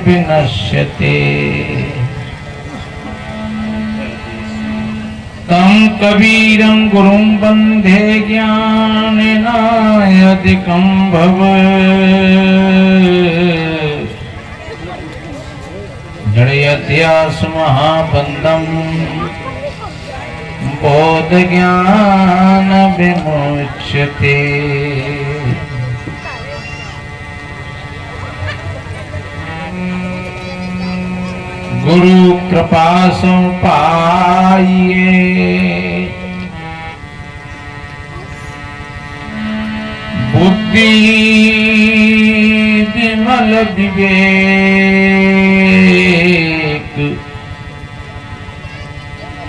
विनश्यते तं कबीरं गुरुं वन्दे ज्ञानेनाधिकं भव जडयत्यास महाबन्धं बोध ज्ञान विमुच्यते। गुरु कृपा सो पाइए बुद्धि विमल विवेक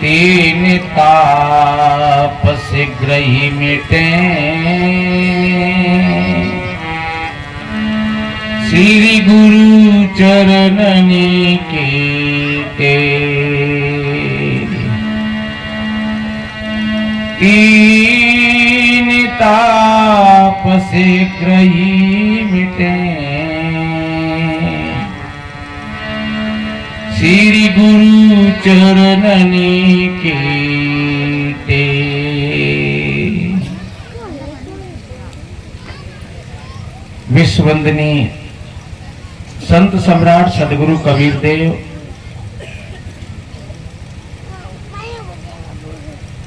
तीन ताप शीघ्र ही मिटे श्री गुरु चरणनी कीटे तीन ताप शीघ्र ही मिटे श्री गुरु चरणनी कीटे। विश्ववंदनीय संत सम्राट सदगुरु कबीर देव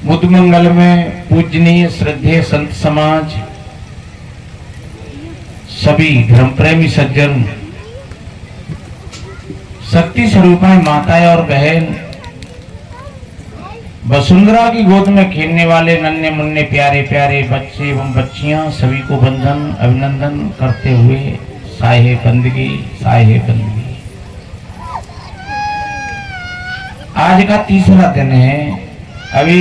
मुदमंगल में पूजनीय श्रद्धेय संत समाज, सभी धर्म प्रेमी सज्जन, शक्ति स्वरूपाएं माताएं और बहन, वसुंधरा की गोद में खेलने वाले नन्हे मुन्ने प्यारे प्यारे बच्चे एवं बच्चियां, सभी को वंदन अभिनंदन करते हुए साहे बंदगी साहे बंदगी। आज का तीसरा दिन है। अभी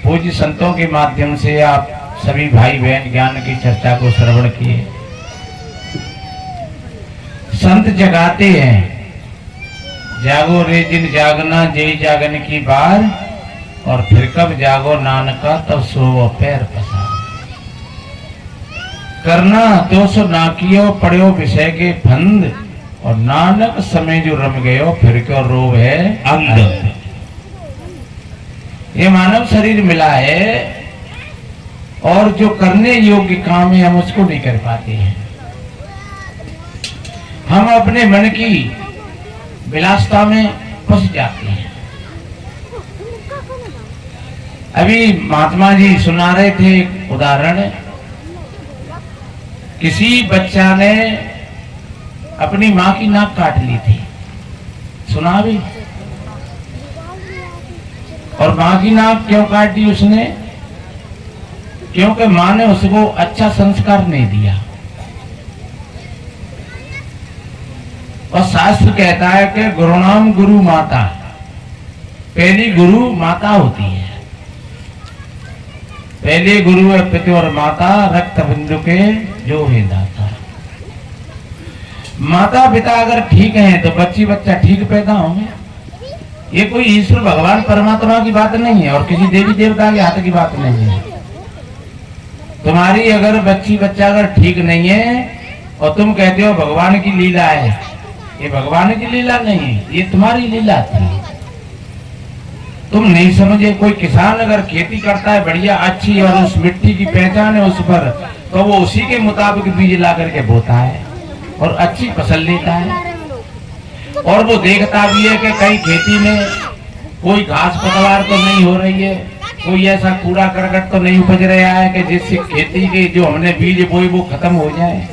पूज्य संतों के माध्यम से आप सभी भाई बहन ज्ञान की चर्चा को श्रवण किए। संत जगाते हैं, जागो रे जिन जागना जय जागन की बार, और फिर कब जागो नानका तब सो पैर पसार। करना तो सो ना कियो पड़ो विषय के फंद, और नानक समय जो रम गयो फिर क्यों रोग है अंध। ये मानव शरीर मिला है और जो करने योग्य काम है हम उसको नहीं कर पाते हैं। हम अपने मन की विलासता में फंस जाते हैं। अभी महात्मा जी सुना रहे थे एक उदाहरण, किसी बच्चा ने अपनी माँ की नाक काट ली थी, सुना भी। और माँ की नाक क्यों काट दी उसने? क्योंकि माँ ने उसको अच्छा संस्कार नहीं दिया। और शास्त्र कहता है कि गुरुनाम गुरु माता, पहली गुरु माता होती है। पहले गुरु है पिता और माता, रक्त बिंदु के जो है दाता। माता पिता अगर ठीक हैं तो बच्ची बच्चा ठीक पैदा होंगे। ये कोई ईश्वर भगवान परमात्मा की बात नहीं है और किसी देवी देवता के हाथ की बात नहीं है। तुम्हारी अगर बच्ची बच्चा अगर ठीक नहीं है और तुम कहते हो भगवान की लीला है, ये भगवान की लीला नहीं है, ये तुम्हारी लीला थी। तुम नहीं समझे। कोई किसान अगर खेती करता है बढ़िया अच्छी और उस मिट्टी की पहचान है उस पर, तो वो उसी के मुताबिक बीज ला करके बोता है और अच्छी फसल लेता है। और वो देखता भी है कि कहीं खेती में कोई घास पतवार तो नहीं हो रही है, कोई ऐसा कूड़ा करकट तो नहीं उपज रहा है कि जिससे खेती के जो हमने बीज बोए वो खत्म हो जाए।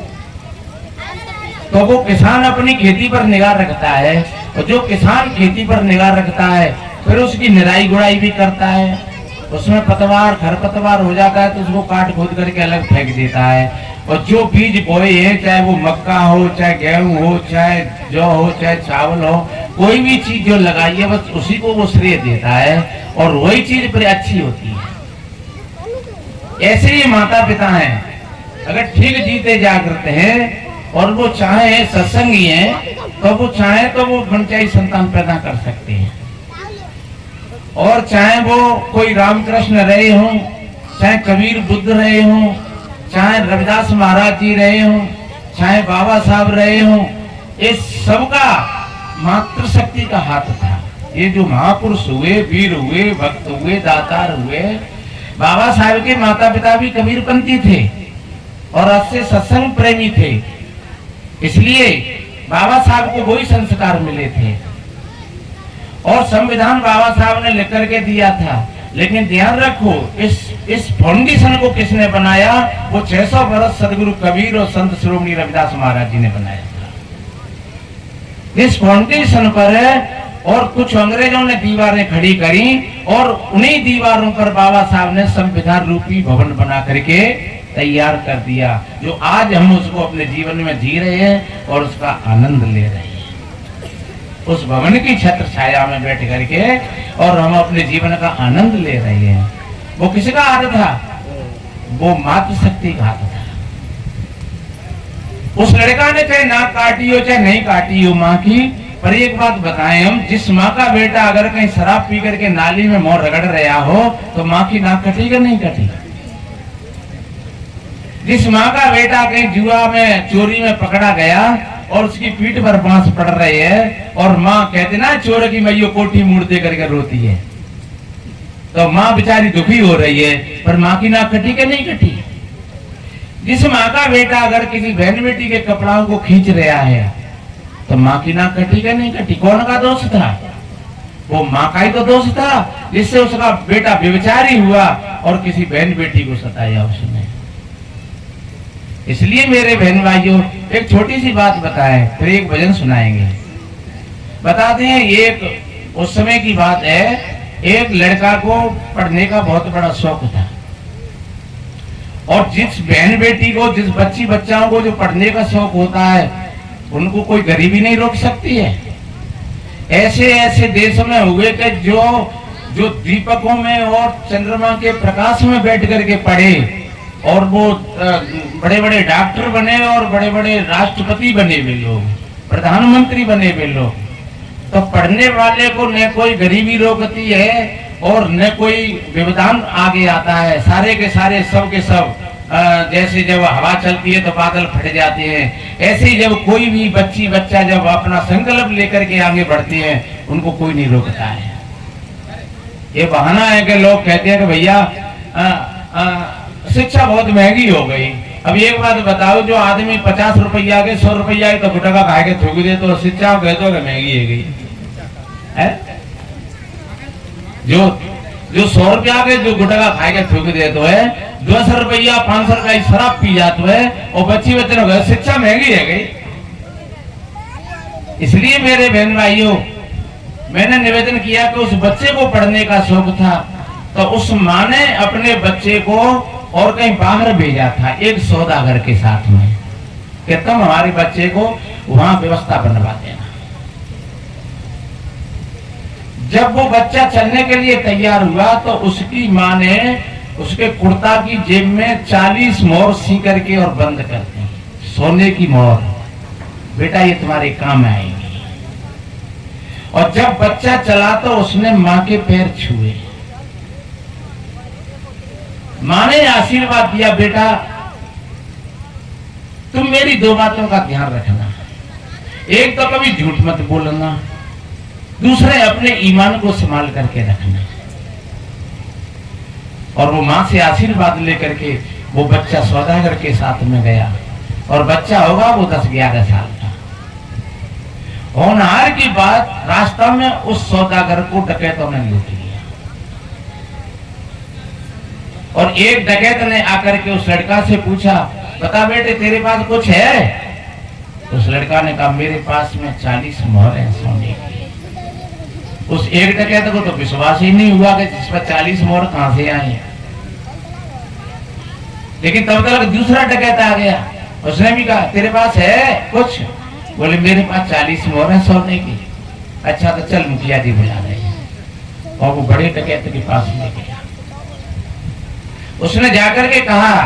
तो वो किसान अपनी खेती पर निगाह रखता है, और जो किसान खेती पर निगाह रखता है फिर उसकी निराई गुड़ाई भी करता है। उसमें पतवार खरपतवार हो जाता है तो उसको काट खोद करके अलग फेंक देता है। और जो बीज बोए हैं, चाहे वो मक्का हो, चाहे गेहूं हो, चाहे जौ हो, चाहे चावल हो, कोई भी चीज जो लगाई है बस उसी को वो श्रेय देता है और वही चीज फिर अच्छी होती है। ऐसे ही माता पिता हैं, अगर ठीक जीते जागृत हैं और वो चाहे सत्संगी हैं तो वो चाहे तो वो मनचाही संतान पैदा कर सकते हैं। और चाहे वो कोई रामकृष्ण रहे हों, चाहे कबीर बुद्ध रहे हों, चाहे रविदास महाराज जी रहे हों, चाहे बाबा साहब रहे हों, इस सबका मातृशक्ति का हाथ था। ये जो महापुरुष हुए, वीर हुए, भक्त हुए, दातार हुए, बाबा साहब के माता पिता भी कबीरपंथी थे और अच्छे सत्संग प्रेमी थे, इसलिए बाबा साहब को वही संस्कार मिले थे। और संविधान बाबा साहब ने लिख करके दिया था, लेकिन ध्यान रखो इस फाउंडेशन को किसने बनाया? वो 600 वर्ष सदगुरु कबीर और संत श्रोमणी रविदास महाराज जी ने बनाया था। इस फाउंडेशन पर और कुछ अंग्रेजों ने दीवारें खड़ी करी और उन्हीं दीवारों पर बाबा साहब ने संविधान रूपी भवन बना करके तैयार कर दिया, जो आज हम उसको अपने जीवन में जी रहे हैं और उसका आनंद ले रहे हैं। उस भवन की छत्र छाया में बैठ करके और हम अपने जीवन का आनंद ले रहे हैं। वो किसका हाथ था? वो मातृशक्ति का हाथ था। उस लड़का ने चाहे नाक काटी हो चाहे नहीं काटी हो माँ की, पर एक बात बताएं हम, जिस माँ का बेटा अगर कहीं शराब पी करके नाली में मुंह रगड़ रहा हो तो माँ की नाक कटेगा नहीं कटेगी? जिस माँ का बेटा कहीं जुआ में चोरी में पकड़ा गया और उसकी पीठ पर बांस पड़ रही है और माँ कहते ना चोर की मैयो कोठी मुड़ दे करके रोती है, तो माँ बेचारी दुखी हो रही है, पर माँ की नाक कटी कि नहीं कटी? जिस माँ का बेटा अगर किसी बहन बेटी के कपड़ों को खींच रहा है तो माँ की नाक कटी कि नहीं कटी? कौन का दोष था? वो माँ का ही तो दोष था, जिससे उसका बेटा व्यभिचारी हुआ और किसी बहन बेटी को सताया उसने। इसलिए मेरे बहन भाइयों, एक छोटी सी बात बताएं, फिर एक भजन सुनाएंगे। बताते हैं, एक उस समय की बात है, एक लड़का को पढ़ने का बहुत बड़ा शौक था और जिस बहन बेटी को, जिस बच्ची बच्चाओं को जो पढ़ने का शौक होता है, उनको कोई गरीबी नहीं रोक सकती है। ऐसे ऐसे देश में हुए कि जो दीपकों में और चंद्रमा के प्रकाश में बैठ करके पढ़े और वो बड़े बड़े डॉक्टर बने और बड़े बड़े राष्ट्रपति बने हुए लोग, प्रधानमंत्री बने हुए लोग। तो पढ़ने वाले को न कोई गरीबी रोकती है और न कोई व्यवधान आगे आता है। सारे के सारे, सब के सब, जैसे जब हवा चलती है तो बादल फट जाते हैं, ऐसे ही जब कोई भी बच्ची बच्चा जब अपना संकल्प लेकर के आगे बढ़ते हैं, उनको कोई नहीं रोकता है। ये बहाना है कि लोग कहते हैं कि भैया शिक्षा बहुत महंगी हो गई। अब एक बात बताओ, जो आदमी 50 रुपया के 100 रुपया के तो गुटखा खा के थूक दे तो शिक्षा कहते हो कि महंगी है गई है? जो 100 रुपया के जो गुटखा खा के थूक दे तो है, 200 रुपया 500 रुपया शराब पी जाते है और बच्ची बच्चे शिक्षा महंगी है गई। इसलिए मेरे बहन भाइयों, मैंने निवेदन किया कि उस बच्चे को पढ़ने का शौक था तो उस माँ ने अपने बच्चे को और कहीं बाहर भेजा था एक सौदागर के साथ में कि तुम हमारे बच्चे को वहां व्यवस्था बनवा देना। जब वो बच्चा चलने के लिए तैयार हुआ तो उसकी माँ ने उसके कुर्ता की जेब में 40 मोहर सी करके और बंद कर दी, सोने की मोहर, बेटा ये तुम्हारे काम आएगी। और जब बच्चा चला तो उसने माँ के पैर छुए, माँ ने आशीर्वाद दिया, बेटा तुम मेरी 2 बातों का ध्यान रखना, एक तो कभी झूठ मत बोलना, दूसरे अपने ईमान को संभाल करके रखना। और वो माँ से आशीर्वाद लेकर के वो बच्चा सौदागर के साथ में गया और बच्चा होगा वो 10-11 साल का। होनहार की बात, रास्ता में उस सौदागर को डकैतों ने लूट लिया और एक डकैत ने आकर के उस लड़का से पूछा, बता बेटे तेरे पास कुछ है? तो उस लड़का ने कहा, मेरे पास में 40 मोहर है सोने की। उस एक डकैत को तो विश्वास ही नहीं हुआ कि जिस पर 40 मोहर कहां से आए। लेकिन तब तक दूसरा डकैत आ गया, उसने भी कहा, तेरे पास है कुछ? बोले मेरे पास 40 मोहर है सोने की। अच्छा तो चल मुखिया जी बुला रहे। और वो बड़े डकैत के पास में गया, उसने जाकर के कहा,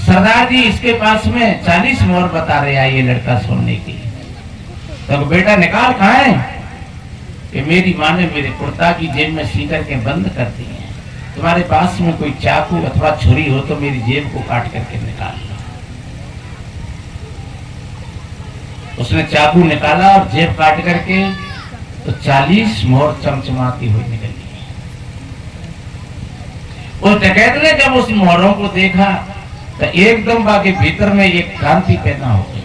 सरदार जी इसके पास में 40 मोहर बता रहे हैं ये लड़का सोने की। तो बेटा निकाल कहाँ है? कि मेरी माँ ने मेरे कुर्ता की जेब में सी करके बंद कर दी है, तुम्हारे पास में कोई चाकू अथवा छुरी हो तो मेरी जेब को काट करके निकाल लो। उसने चाकू निकाला और जेब काट करके तो 40 मोहर चमचमाती हुई निकली। उस डकैत ने जब उस मोहरों को देखा तो एकदम बाकी भीतर में एक क्रांति पैदा हो गई।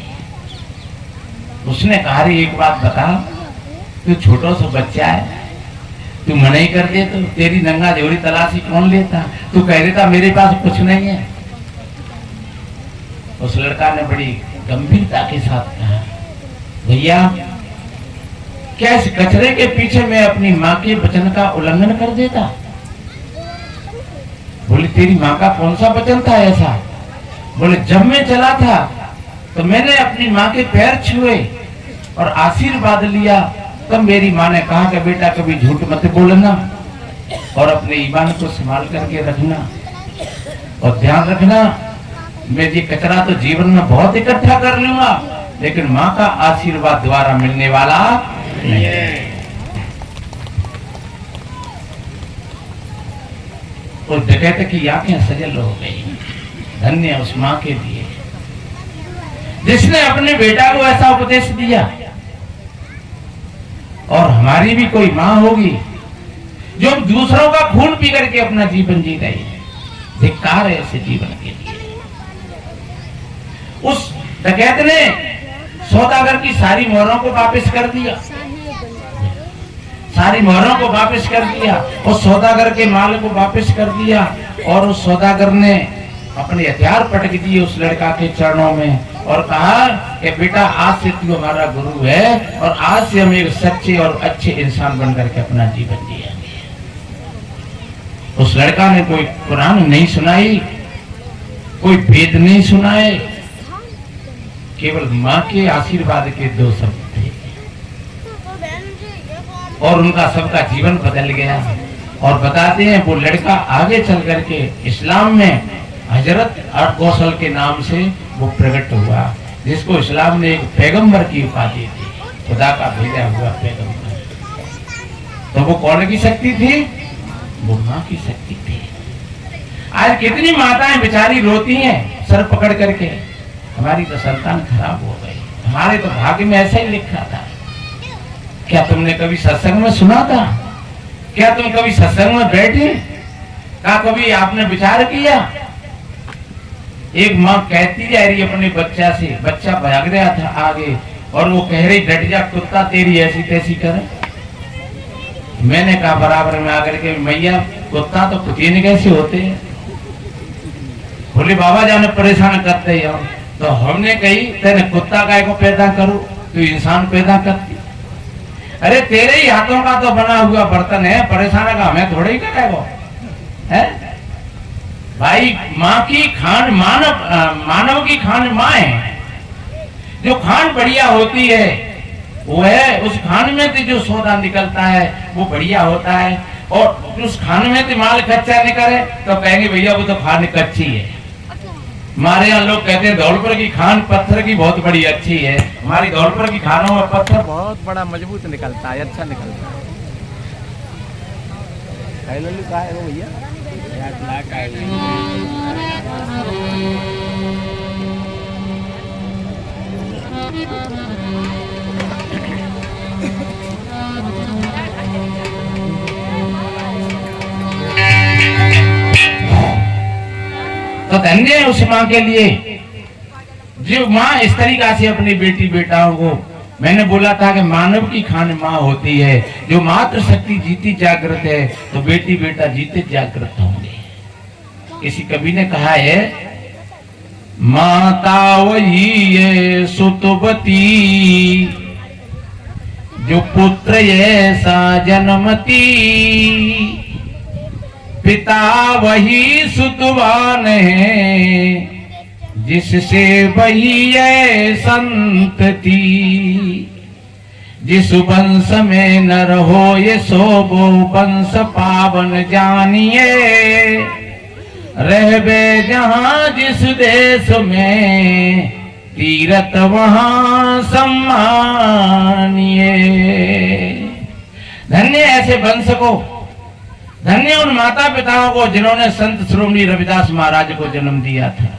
उसने कहा, एक बात बता, तू छोटा सा बच्चा है, तू मना ही कर दे तो तेरी नंगा जोड़ी तलाशी कौन लेता? तू कह देता मेरे पास कुछ नहीं है। उस लड़का ने बड़ी गंभीरता के साथ कहा, भैया क्या इस कचरे के पीछे मैं अपनी माँ के वचन का उल्लंघन कर देता? बोले तेरी माँ का कौन सा वचन था ऐसा? बोले जब मैं चला था तो मैंने अपनी माँ के पैर छुए और आशीर्वाद लिया, तब मेरी माँ ने कहा कि बेटा कभी झूठ मत बोलना और अपने ईमान को संभाल करके रखना और ध्यान रखना, मैं ये कचरा तो जीवन में बहुत इकट्ठा कर लूंगा लेकिन माँ का आशीर्वाद द्वारा मिलने वाला नहीं है। उस डकैत की आंखें सजल हो गई। धन्य उस माँ के लिए जिसने अपने बेटा को ऐसा उपदेश दिया। और हमारी भी कोई माँ होगी जो दूसरों का खून पी करके अपना जीवन जी रही है। धिक्कार है ऐसे जीवन के लिए। उस डकैत ने सौदागर की सारी मोहरों को वापस कर दिया, सारी मोहरों को वापस कर दिया, उस सौदागर के माल को वापस कर दिया और उस सौदागर ने अपने हथियार पटक दिए उस लड़का के चरणों में और कहा कि बेटा आज से तू हमारा गुरु है और आज से हम एक सच्चे और अच्छे इंसान बनकर के अपना जीवन जिएंगे। उस लड़का ने कोई कुरान नहीं सुनाई, कोई वेद नहीं सुनाए, केवल माँ के आशीर्वाद के 2 शब्द थे और उनका सबका जीवन बदल गया। और बताते हैं वो लड़का आगे चल करके इस्लाम में हजरत कौशल के नाम से वो प्रकट हुआ, जिसको इस्लाम ने एक पैगंबर की उपाधि दी, खुदा का भेजा हुआ पैगंबर। तो वो कौन की शक्ति थी? वो माँ की शक्ति थी। आज कितनी माताएं बेचारी रोती हैं सर पकड़ करके, हमारी तो संतान खराब हो गई, हमारे तो भाग्य में ऐसा ही लिखा था। क्या तुमने कभी सत्संग में सुना था? क्या तुम कभी सत्संग में बैठे? क्या कभी आपने विचार किया? एक माँ कहती जा रही अपने बच्चा से, बच्चा भाग रहा था आगे और वो कह रही डट जा कुत्ता तेरी ऐसी तैसी करे। मैंने कहा बराबर में आकर के, मैया कुत्ता तो कुत्ते कैसे होते हैं? बोले बाबा जाने परेशान करते हैं। तो हमने कही तेने कुत्ता काय को पैदा करो, तू इंसान पैदा करती। अरे तेरे ही हाथों का तो बना हुआ बर्तन है, परेशान का हमें थोड़े ही करेगा है भाई। माँ की खान मानव की खान माँ है। जो खान बढ़िया होती है वो है, उस खान में से जो सौदा निकलता है वो बढ़िया होता है। और उस खान में से माल कच्चा निकले तो कहेंगे भैया वो तो खान कच्ची है। हमारे यहाँ लोग कहते हैं धौलपुर की खान पत्थर की बहुत बड़ी अच्छी है। हमारी धौलपुर की खानों में पत्थर बहुत बड़ा मजबूत निकलता है, अच्छा निकलता है। भैया तो धन्य है उस माँ के लिए जो माँ इस तरीका से अपनी बेटी बेटाओं को, मैंने बोला था कि मानव की खान माँ होती है। जो मातृ शक्ति जीती जागृत है तो बेटी बेटा जीते जागृत होंगे। किसी कवि ने कहा है, माता वही है सुतवती जो पुत्र ऐसा जन्मती, पिता वही सुतवान है जिससे वही है संतति। जिस वंश में नर हो ये सो वो वंश पावन जानिए, रहबे जहां जिस देश में तीरथ वहां सम्मानिए। धन्य ऐसे वंश को, धन्य उन माता पिताओं को जिन्होंने संत श्रोमणी रविदास महाराज को जन्म दिया था।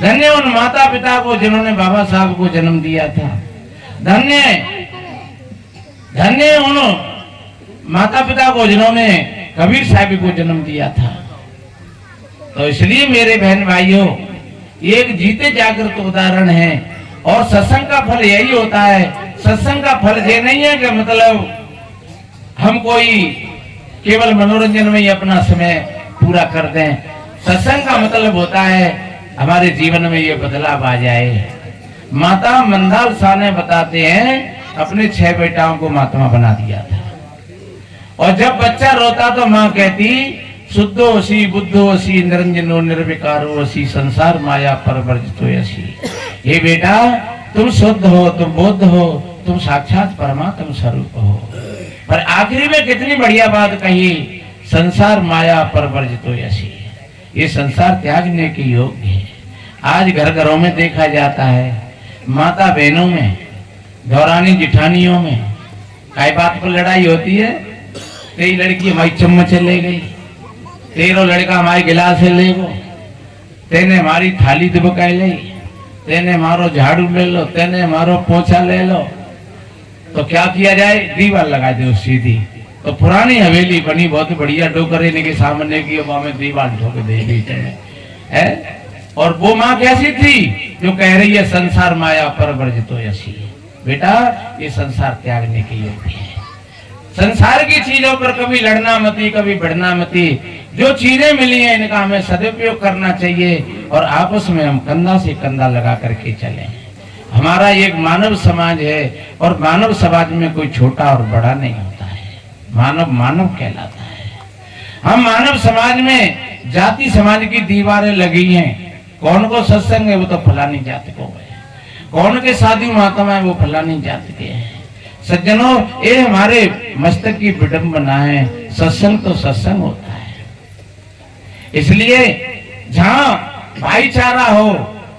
धन्य उन माता पिता को जिन्होंने बाबा साहब को जन्म दिया था। धन्य धन्य उन माता पिता को जिन्होंने कबीर साहब को जन्म दिया था। तो इसलिए मेरे बहन भाइयों, एक जीते जागृत उदाहरण है। और सत्संग का फल यही होता है। सत्संग का फल ये नहीं है कि मतलब हम कोई केवल मनोरंजन में ही अपना समय पूरा कर दें। सत्संग का मतलब होता है हमारे जीवन में ये बदलाव आ जाए। माता मंदाल शाह ने बताते हैं अपने 6 बेटाओं को महात्मा बना दिया था। और जब बच्चा रोता तो माँ कहती शुद्धो असी बुद्धो असी निरंजनो निर्विकारो असी संसार माया परवर्जितो असी। हे बेटा, तुम शुद्ध हो, तुम बुद्ध हो, तुम साक्षात परमात्मा स्वरूप हो। पर आखिरी में कितनी बढ़िया बात कही, संसार माया परवर्जितो असी। ये संसार त्यागने के योग्य है। आज घर घरों में देखा जाता है, माता बहनों में, दौरानी जिठानियों में कई बात पर लड़ाई होती है। तेरी लड़की हमारी चम्मच ले गई, तेरो लड़का हमारी गिलास ले गो, तेने हमारी थाली दुबकाई ले, तेने मारो झाड़ू ले लो, तेने मारो पोछा ले लो। तो क्या किया जाए, दीवार लगा दे सीधी। तो पुरानी हवेली बनी बहुत बढ़िया, डोकरे के सामने की में दीवार ठोक दे बीच में है। और वो माँ कैसी थी जो कह रही है संसार माया परवर्जितो यसी। बेटा, ये संसार त्यागने के योग्य है। संसार की चीजों पर कभी लड़ना मती, कभी बढ़ना मती। जो चीजें मिली हैं इनका हमें सदुपयोग करना चाहिए और आपस में हम कंधा से कंधा लगा करके चलें। हमारा एक मानव समाज है और मानव समाज में कोई छोटा और बड़ा नहीं होता है। मानव मानव कहलाता है। हम मानव समाज में जाति समाज की दीवारें लगी हैं। कौन को सत्संग है वो तो फलानी जाति को है, कौन के साधु महात्मा है वो फलानी जाति के हैं। सज्जनों, ये हमारे मस्तक की विडंबना है। सत्संग तो सत्संग होता है। इसलिए जहां भाईचारा हो,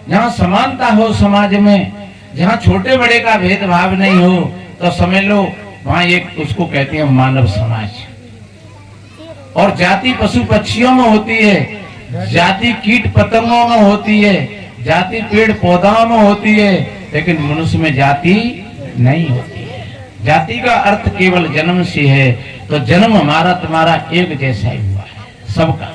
जहां समानता हो समाज में, जहां छोटे बड़े का भेदभाव नहीं हो, तो समझ लो वहां एक उसको कहते हैं मानव समाज। और जाति पशु पक्षियों में होती है, जाति कीट पतंगों में होती है, जाति पेड़ पौधों में होती है, लेकिन मनुष्य में जाति नहीं होती है। जाति का अर्थ केवल जन्म से है। तो जन्म हमारा तुम्हारा एक जैसा ही हुआ है सबका।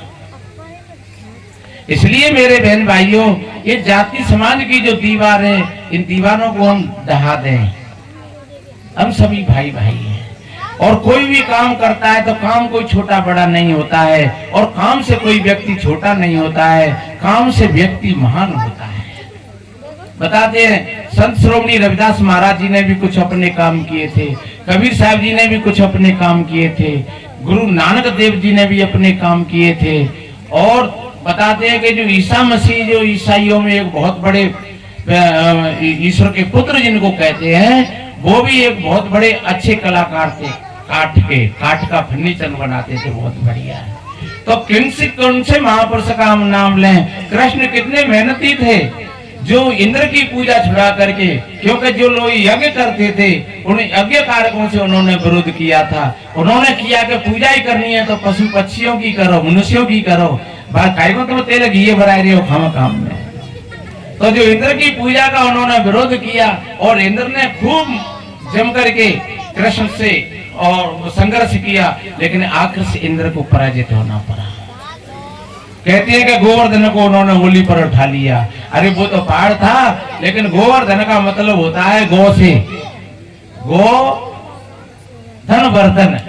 इसलिए मेरे बहन भाइयों, ये जाति समाज की जो दीवार है, इन दीवारों को हम ढहा दें। हम सभी भाई भाई हैं और कोई भी काम करता है तो काम कोई छोटा बड़ा नहीं होता है और काम से कोई व्यक्ति छोटा नहीं होता है, काम से व्यक्ति महान होता है। बताते हैं संत श्रोमणी रविदास महाराज जी ने भी कुछ अपने काम किए थे, कबीर साहब जी ने भी कुछ अपने काम किए थे, गुरु नानक देव जी ने भी अपने काम किए थे। और बताते हैं कि जो ईसा मसीह, जो ईसाइयों में एक बहुत बड़े ईश्वर के पुत्र जिनको कहते हैं, वो भी एक बहुत बड़े अच्छे कलाकार थे। काठ का फर्नीचर बनाते थे, बहुत बढ़िया। तो कौन से महापुरुष का हम नाम लें। कृष्ण कितने मेहनती थे, जो इंद्र की पूजा छुड़ा करके, क्योंकि जो लोग यज्ञ करते थे उन यज्ञ कारकों से उन्होंने विरोध किया था। उन्होंने किया कि पूजा ही करनी है तो पशु पक्षियों की करो, मनुष्यों की करो, बाकी को तो तेल घी भरा रहे हो काम में। तो जो इंद्र की पूजा का उन्होंने विरोध किया और इंद्र ने खूब जम करके कृष्ण से और संघर्ष किया, लेकिन आखिर से इंद्र को पराजित होना पड़ा। कहते हैं कि गोवर्धन को उन्होंने होली पर उठा लिया। अरे वो तो पहाड़ था, लेकिन गोवर्धन का मतलब होता है गौ से, गो धन वर्धन,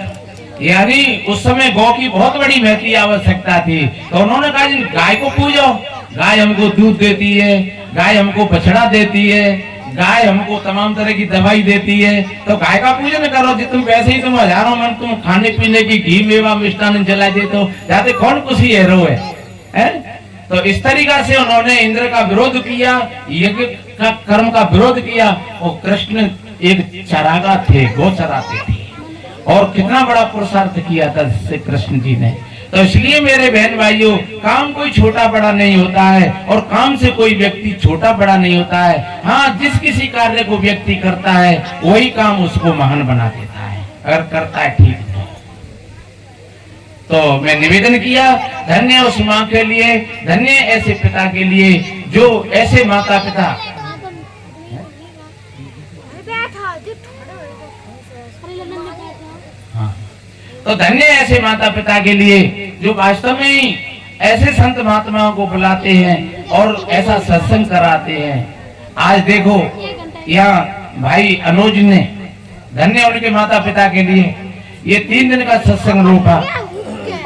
यानी उस समय गौ की बहुत बड़ी महती आवश्यकता थी। तो उन्होंने कहा गाय को पूजो, गाय हमको दूध देती है, गाय हमको बछड़ा देती है, गाय हमको तमाम तरह की दवाई देती है, तो गाय का पूजन करो। जी तुम वैसे ही तुम हजारों मन तुम खाने पीने की घी मेवा मिष्ठान जला देते हो, जाते कौन खुशी है है? तो इस तरीका से उन्होंने इंद्र का विरोध किया, यज्ञ का कर्म का विरोध किया। और कृष्ण एक चरागा थे, गौ चराते थे और कितना बड़ा पुरुषार्थ किया था जिससे कृष्ण जी ने। तो इसलिए मेरे बहन भाइयों, काम कोई छोटा बड़ा नहीं होता है और काम से कोई व्यक्ति छोटा बड़ा नहीं होता है। हाँ, जिस किसी कार्य को व्यक्ति करता है वही काम उसको महान बना देता है, अगर करता है ठीक। तो मैं निवेदन किया, धन्य उस माँ के लिए, धन्य ऐसे पिता के लिए जो ऐसे माता पिता तो धन्य ऐसे माता पिता के लिए जो वास्तव में ही ऐसे संत महात्माओं को बुलाते हैं और ऐसा सत्संग कराते हैं। आज देखो यहाँ भाई अनुज ने, धन्य उनके माता पिता के लिए ये 3 दिन का सत्संग रूपा।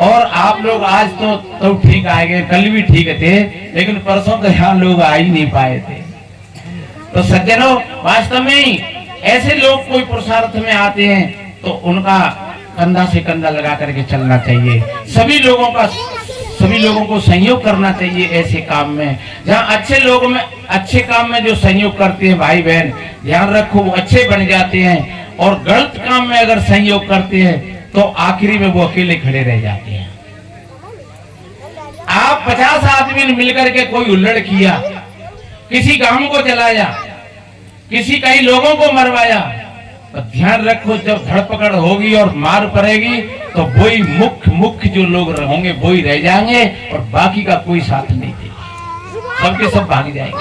और आप लोग आज तो ठीक आए गए, कल भी ठीक थे, लेकिन परसों तो यहाँ लोग आ ही नहीं पाए थे। तो सज्जनों, वास्तव में ही ऐसे लोग कोई पुरुषार्थ में आते हैं तो उनका कंधा से कंधा लगा करके चलना चाहिए। सभी लोगों को सहयोग करना चाहिए ऐसे काम में। जहाँ अच्छे काम में जो सहयोग करते हैं भाई बहन, ध्यान रखो वो अच्छे बन जाते हैं। और गलत काम में अगर सहयोग करते हैं तो आखिरी में वो अकेले खड़े रह जाते हैं। आप 50 आदमी ने मिलकर के कोई हुल्लड़ किया, किसी गांव को जलाया, किसी कई लोगों को मरवाया, तो ध्यान रखो जब धरपकड़ होगी और मार पड़ेगी तो वही मुख्य जो लोग होंगे वही रह जाएंगे और बाकी का कोई साथ नहीं देगा, सबके सब भाग जाएंगे।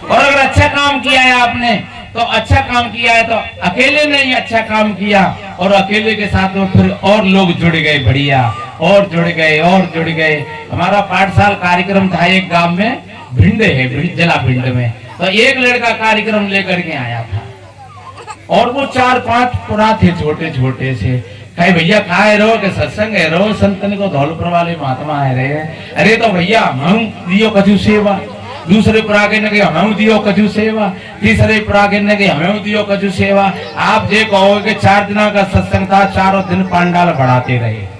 और अगर अच्छा काम किया है आपने तो अच्छा काम किया है, तो अकेले नहीं अच्छा काम किया और अकेले के साथ में फिर और लोग जुड़ गए, बढ़िया और जुड़ गए। हमारा पाठशाला कार्यक्रम था एक गांव में, भिंड है, जिला भिंड में। तो एक लड़का कार्यक्रम लेकर के आया था और वो 4-5 पुरा थे, छोटे से। कहे भैया कहा है रो के सत्संग है रो, संतन को धौलपुर वाले महात्मा है रे। अरे तो भैया हम दियो कछु सेवा, दूसरे पुरागे ने हमें दियो कछु सेवा, तीसरे पुरागे ने हमें दियो कछु सेवा। आप जे कहोगे 4 दिन का सत्संग था, 4 दिन पंडाल बढ़ाते रहे।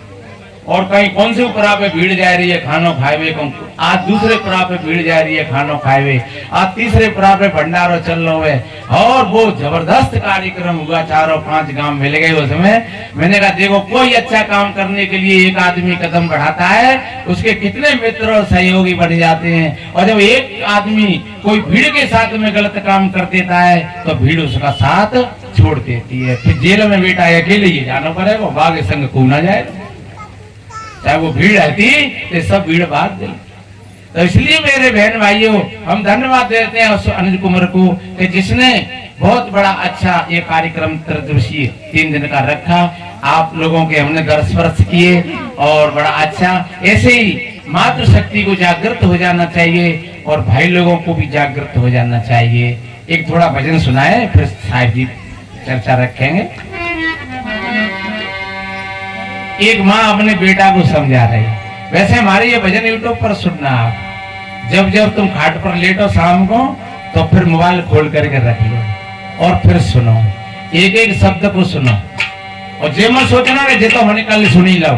और कहीं कौन से उपरा पे भीड़ जा रही है खानो खाए, आज दूसरे पुरा पे भीड़ जा रही है खानो खाए, आज तीसरे पुरा पे भंडारो चल रहा है। और वो जबरदस्त कार्यक्रम हुआ, 4-5 गांव मिल गए उसमें। मैंने कहा देखो कोई अच्छा काम करने के लिए एक आदमी कदम बढ़ाता है, उसके कितने मित्र और सहयोगी बढ़ जाते हैं। और जब एक आदमी कोई भीड़ के साथ में गलत काम कर देता है तो भीड़ उसका साथ छोड़ देती है। फिर जेल में बेटा अकेले ही जाना पड़ेगा, बाघ संग कूना जाएगा। चाहे वो भीड़ रहती तो सब भीड़ भाग गई। तो इसलिए मेरे बहन भाइयों, हम धन्यवाद देते हैं उस अनुज कुमार को कि जिसने बहुत बड़ा अच्छा ये कार्यक्रम 3 दिन का रखा। आप लोगों के हमने दर्शपर्श किए और बड़ा अच्छा, ऐसे ही मातृशक्ति को जागृत हो जाना चाहिए और भाई लोगों को भी जागृत हो जाना चाहिए। एक थोड़ा भजन सुनाए, फिर साहिब जी चर्चा रखेंगे। एक माँ अपने बेटा को समझा रही। वैसे हमारे ये भजन यूट्यूब पर सुनना आप, जब तुम खाट पर लेटो शाम को तो फिर मोबाइल खोल करके रख लो और फिर सुनो, एक शब्द को सुनो। और जे मत सोचना कि जे तो हमने कल सुनी लो,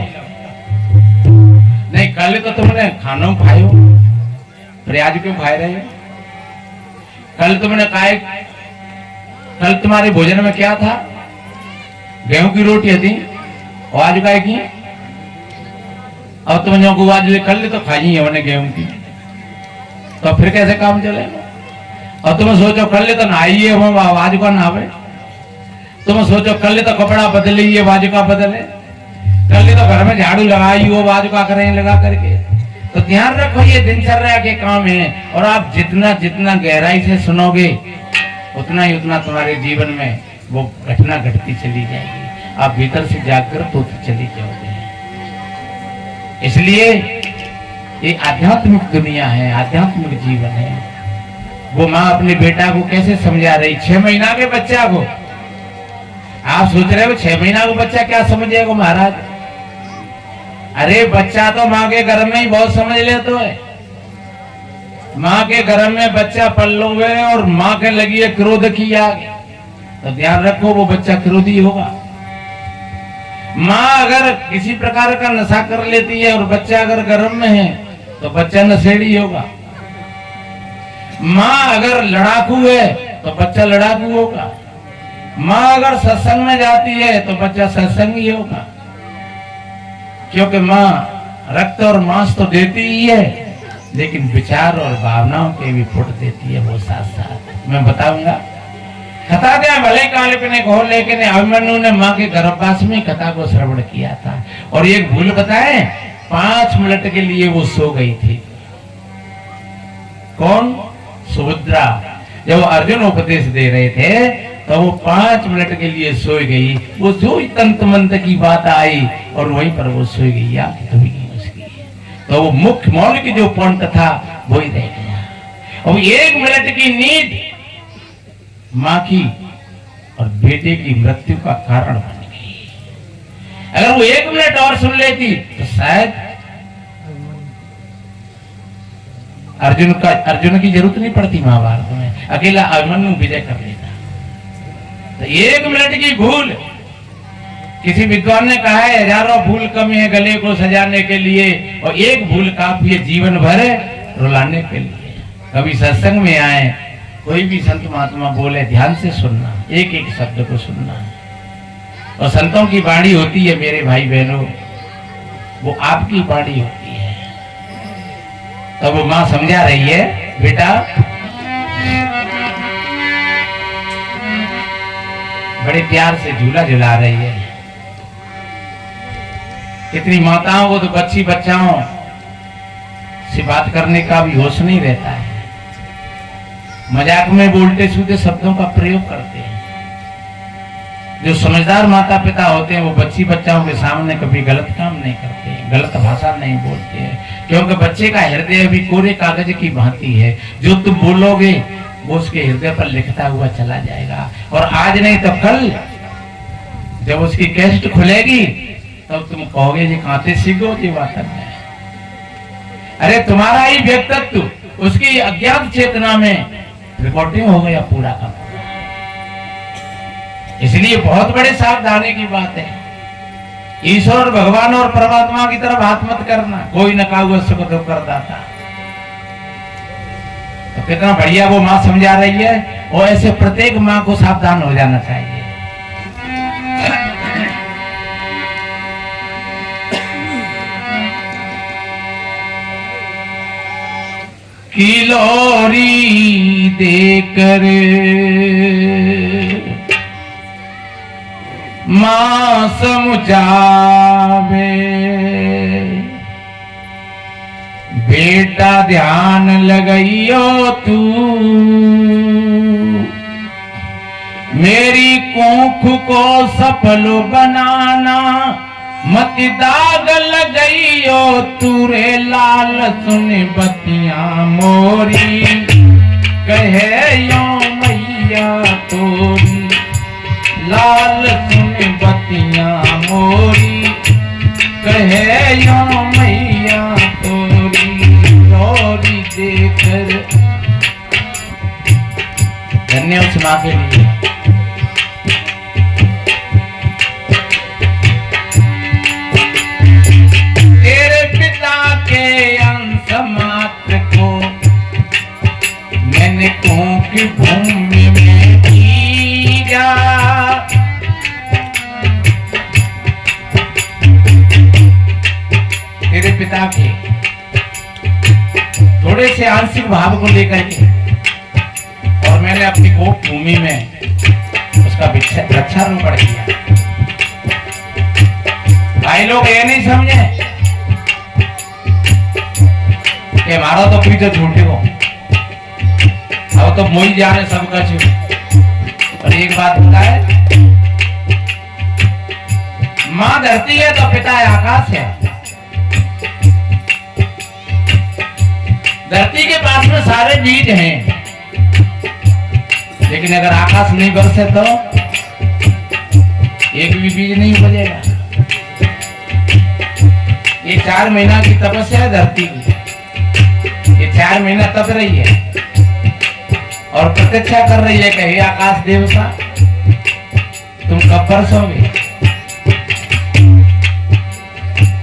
नहीं कल तो तुमने खाना खायो, फिर आज क्यों खाए रहे हो? कल तुमने खाए, कल तुम्हारे भोजन में क्या था? गेहूं की रोटी थी, और आज का की अब तुम जो आज कल तो खाई है हमने गेहूं की, तो फिर कैसे काम चलेगा? और तुम सोचो कल तो नहाइए हम आज का नहावे, तुम सोचो कल तो कपड़ा बदलिए आज का बदले, कल तो घर में झाड़ू लगाई हो आज का करें लगा करके। तो ध्यान रखो ये दिनचर्या के काम है। और आप जितना गहराई से सुनोगे उतना ही तुम्हारे जीवन में वो घटना घटती चली जाएगी, आप भीतर से जागृत होती चली जाओगे। इसलिए ये आध्यात्मिक दुनिया है, आध्यात्मिक जीवन है। वो माँ अपने बेटा को कैसे समझा रही, 6 महीना के बच्चा को। आप सोच रहे हो 6 महीना को बच्चा क्या समझेगा महाराज? अरे बच्चा तो माँ के गर्भ में ही बहुत समझ लेते है। माँ के गर्भ में बच्चा पल्लो हुए और माँ के लगी है क्रोध की आग, तो ध्यान रखो वो बच्चा क्रोधी होगा। माँ अगर किसी प्रकार का नशा कर लेती है और बच्चा अगर गर्भ में है तो बच्चा नशेड़ी होगा। माँ अगर लड़ाकू है तो बच्चा लड़ाकू होगा। माँ अगर सत्संग में जाती है तो बच्चा सत्संगी होगा, क्योंकि माँ रक्त और मांस तो देती ही है, लेकिन विचार और भावनाओं के भी फुट देती है वो साथ साथ। मैं बताऊंगा कथा क्या भले काल्पनिक हो, लेकिन अभिमन्यु ने माँ के गर्भवास में कथा को श्रवण किया था। और एक भूल बताए, 5 मिनट के लिए वो सो गई थी। कौन? सुभद्रा। जब अर्जुन उपदेश दे रहे थे तो वो 5 मिनट के लिए सो गई। वो जो तंत मंत्र की बात आई और वहीं पर वो सो गई। आंख धुल गई उसकी। तो वो मुख्य मौल की जो पॉइंट था वो ही रह गया। और 1 मिनट की नींद मां की और बेटे की मृत्यु का कारण बन गई। अगर वो 1 मिनट और सुन लेती तो शायद अर्जुन की जरूरत नहीं पड़ती महाभारत में, अकेला अभिमन्यु विजय कर लेता। तो 1 मिनट की भूल, किसी विद्वान ने कहा है 1000 भूल कम है गले को सजाने के लिए और 1 भूल काफी है जीवन भर रुलाने के लिए। कभी सत्संग में आए, कोई भी संत महात्मा बोले ध्यान से सुनना, एक एक शब्द को सुनना। और संतों की वाणी होती है मेरे भाई बहनों, वो आपकी वाणी होती है। तो वो मां समझा रही है बेटा बड़े प्यार से झूला झुला रही है। कितनी माताओं को तो बच्ची बच्चाओं से बात करने का भी होश नहीं रहता है, मजाक में बोलते सूते शब्दों का प्रयोग करते हैं। जो समझदार माता पिता होते हैं वो बच्ची बच्चाओं के सामने कभी गलत काम नहीं करते, गलत भाषा नहीं बोलते हैं, क्योंकि बच्चे का हृदय भी कोरे कागज की भांति है। जो तुम बोलोगे वो उसके हृदय पर लिखता हुआ चला जाएगा। और आज नहीं तो कल जब उसकी कैसेट खुलेगी तब तुम कहोगे जी कहां से सीखो जी बात है। अरे तुम्हारा ही व्यक्तित्व उसकी अज्ञात चेतना में रिकॉर्डिंग हो गया पूरा का। इसलिए बहुत बड़े सावधानी की बात है। ईश्वर भगवान और परमात्मा की तरफ हाथ मत करना, कोई न काहू सुख दुख कर दाता। तो कितना बढ़िया वो मां समझा रही है और ऐसे प्रत्येक मां को सावधान हो जाना चाहिए। किलोरी देकर मां समझावे बेटा ध्यान लगाइयो तू मेरी कोख को सफल बनाना मत दाग लगाइयो तूरे लाल सुन बतियां मोरी कहे यो मैया तोरी लाल सुन बतियां मोरी कहे यो मैया तोरी लोरी देकर। धन्यवाद उस मां के लिए। तेरे पिता के अंश मात्र को मैंने कोख भूमि में कीजा। तेरे पिता के थोड़े से आंशिक भाव को लेकर के और मैंने अपनी कोख भूमि में उसका वृक्षारोपण किया। भाई लोग ये नहीं समझे कि हमारा तो पीछे झूठे हो, अब तो मोई जा रहे सबका छू। और एक बात होता है, मां धरती है तो पिता आकाश है। धरती के पास में सारे बीज हैं, लेकिन अगर आकाश नहीं बरसे तो एक भी बीज नहीं उपजेगा। ये 4 महीना की तपस्या है धरती की, ये 4 महीना तप रही है और प्रतीक्षा कर रही है कि हे आकाश देवता तुम कब बरसोगे।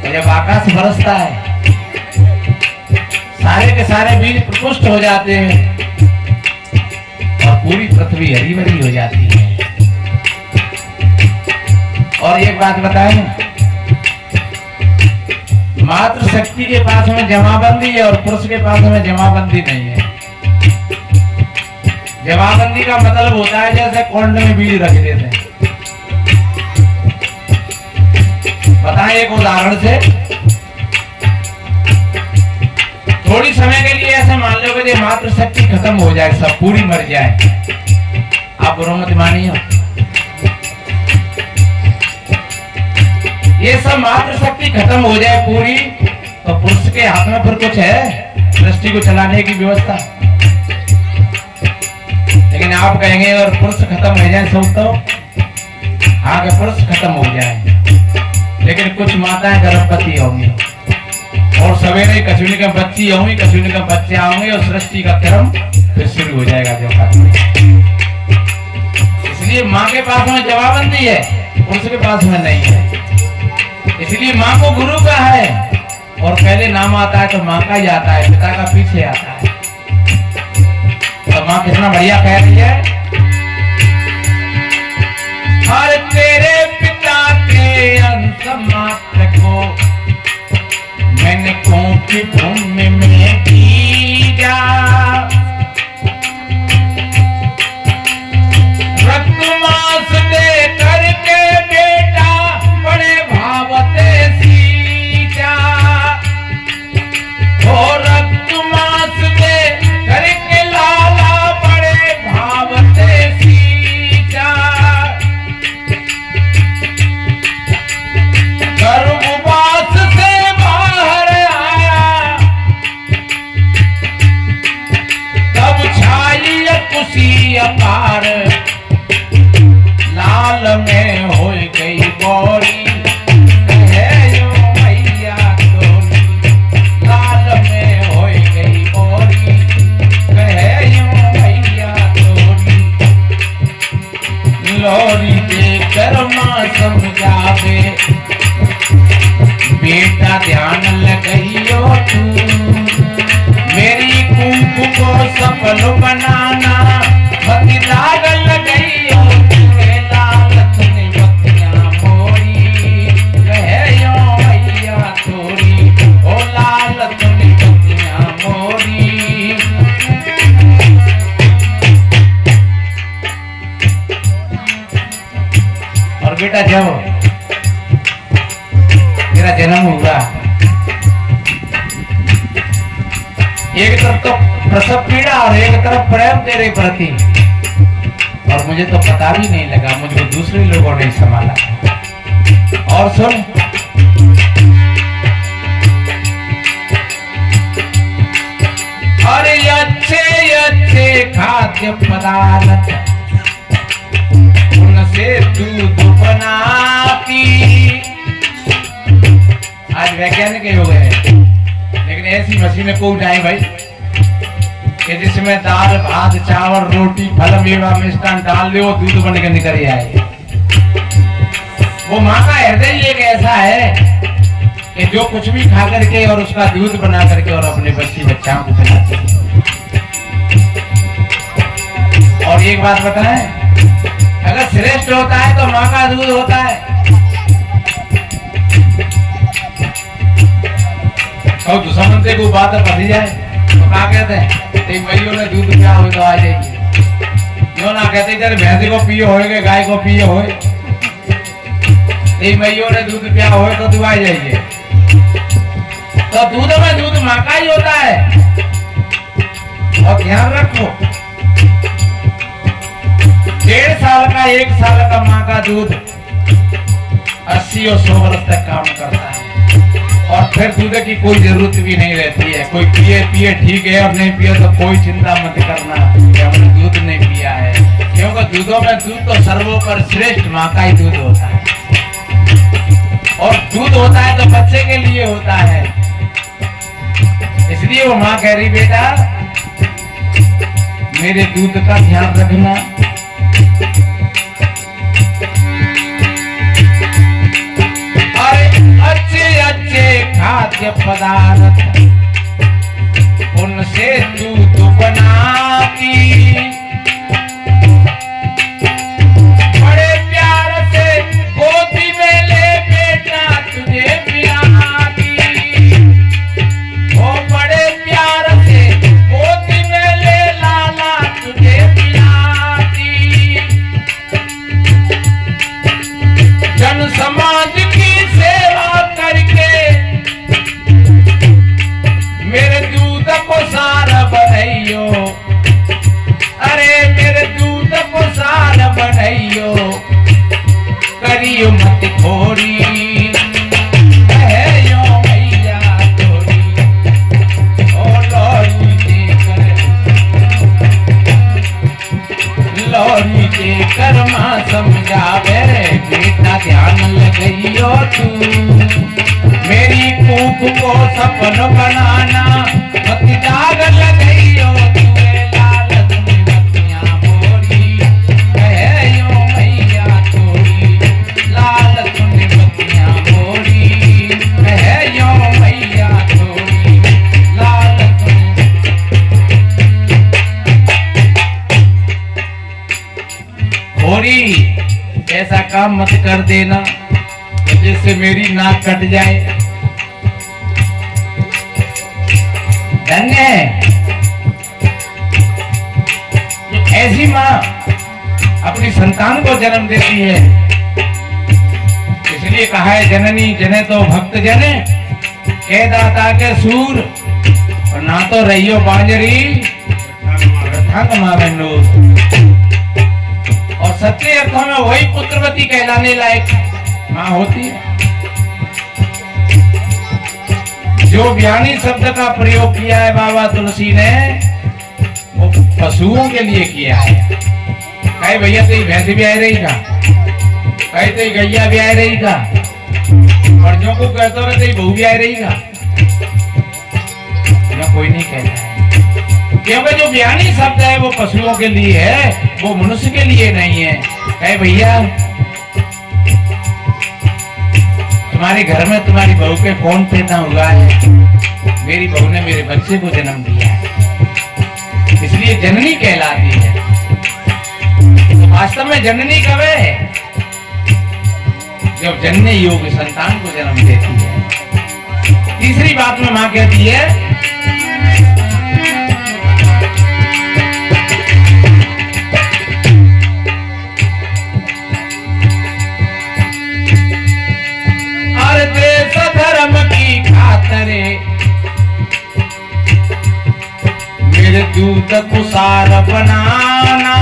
तो जब आकाश बरसता है सारे के सारे बीज प्रपुष्ट हो जाते हैं और पूरी पृथ्वी हरी भरी हो जाती है। और एक बात बताएं, मात्र शक्ति के पास में जमाबंदी है और पुरुष के पास में जमाबंदी नहीं है। जमाबंदी का मतलब होता है जैसे कुंड में बीज रख देते हैं। बताएं एक उदाहरण से, थोड़ी समय के लिए ऐसे मान लो कि मात्र शक्ति खत्म हो जाए, सब पूरी मर जाए, आप बुरा मत मानिए। ये सब मात्र शक्ति खत्म हो जाए पूरी तो पुरुष के हाथ में फिर कुछ है सृष्टि को चलाने की व्यवस्था। लेकिन आप कहेंगे अगर पुरुष खत्म हो जाए सब तो आगे पुरुष खत्म हो जाए, लेकिन कुछ माताएं गर्भवती होंगी और सवेरे कछुनी के बच्ची होंगी, कछुनी के बच्चे होंगे और सृष्टि का क्रम फिर शुरू हो जाएगा। जो इसलिए माँ के पास में जवाबंदी है, पुरुष के पास में नहीं है। इसलिए माँ को गुरु का है और पहले नाम आता है तो माँ का ही आता है, पिता का पीछे आता है। तो माँ कितना बढ़िया कह रही है, हर तेरे पिता के अंश मात्र को मैंने कौन की भूमि में बीजा, रक्त मांस दे करके बेटा बड़े भावते सींचा, और रक्त मांस दे करके लाला बड़े भावते सींचा, गर्भवास से बाहर आया तब छाई खुशी अपार, लाल में हो गई गौरी कहे यो मैया तोरी, लाल में हो गई गौरी कहे यो मैया तोरी, लोरी देकर माँ समझावे बेटा ध्यान लगाइयो तू, मेरी कुंभ को सफल बनाना मति दाग लगाइयो, लाल तूने बत्तियां मोरी कहे यो मैया तोरी, ओ लाल तूने बत्तियां मोरी। और बेटा जब मेरा जन्म हुआ एक तरफ तो प्रसव पीड़ा और एक तरफ प्रेम तेरे प्रति, और मुझे तो पता भी नहीं लगा, मुझको दूसरे लोगों ने संभाला। और सुन, अरे अच्छे अच्छे खाद्य पदार्थ उनसे दूध बनाती, आज वैज्ञानिक युग है लेकिन ऐसी मशीनें को उठाए भाई कि जिसमें दाल भात चावल रोटी फल मेवा मिष्टान डाल दो दूध बन के निकल आए। वो माँ का हृदय एक ऐसा है कि जो कुछ भी खा करके और उसका दूध बना करके और अपने बच्ची बच्चाओं को खिलाती है। और एक बात बताएं, अगर श्रेष्ठ होता है तो माँ का दूध होता है। और दुश्मन से कोई बात फंसी जाए तो क्या कहते हैं, एक भाइयों ने दूध पिया हो तो आ जाइए, क्यों ना कहते इधर भैंस को पिए होए गाय को पिए होए, एक भाइयों ने दूध पिया होए तो तू आ जाइए। तो दूध में दूध माँ का ही होता है। और ध्यान रखो 1.5 साल का 1 साल का माँ का दूध 80 और 100 वर्ष तक काम करता है, और फिर दूध की कोई जरूरत भी नहीं रहती है। कोई पिए पिए ठीक है और नहीं पिए तो कोई चिंता मत करना कि हमने दूध नहीं पिया है, क्योंकि दूधों में दूध तो सर्वोपर श्रेष्ठ माँ का ही दूध होता है। और दूध होता है तो बच्चे के लिए होता है, इसलिए वो माँ कह रही बेटा मेरे दूध का ध्यान रखना। अच्छे अच्छे खाद्य पदार्थ उनसे दूध बनाती, बड़े प्यार से गोदी में ले बेटा तुझे पिलाती, वो बड़े प्यार से गोदी में ले लाला तुझे पिलाती, जन समाज की सेवा करके मेरे दूध को सारा बनाइयो, कहियो मत खोरी, कहियो मैया तोरी। ओ लौरी देकर माँ समझावे, बेटा ध्यान लगाइयो तू, मेरी कूक को सपन बनाना, मत दाग लगाइयो तू, लालच में मतियां मोरी, कहियो मैया तोरी, लालच में मतियां मोरी, कहियो मैया तोरी, लालच में। खोरी, ऐसा काम मत कर देना जिससे मेरी नाक कट जाए। धन्य है ऐसी माँ अपनी संतान को जन्म देती है। इसलिए कहा है जननी जने तो भक्त जने, कह दाता के सूर, और ना तो रहियो बांजरी और सच्चे अर्थों में वही पुत्रवती कहलाने लायक माँ होती है। जो ज्ञानी शब्द का प्रयोग किया है बाबा तुलसी ने, वो पशुओं के लिए किया है। कहे भैया तेरी भैंस भी आ रही का, कहे तेरी गैया भी आ रही का, और जो को कहते हो तेरी बहू भी आ रही का, कोई नहीं कहता है। क्योंकि जो ज्ञानी शब्द है वो पशुओं के लिए है, वो मनुष्य के लिए नहीं है। कहे भैया तुम्हारे घर में तुम्हारी बहू के कौन पैदा हुआ है? मेरी बहू ने मेरे बच्चे को जन्म दिया है, इसलिए जननी कहलाती है। तो वास्तव में जननी कब है? जब जनने योग्य संतान को जन्म देती है। तीसरी बात में मां कहती है, देश धर्म की खातरे मेरे दूत कुसार बनाना,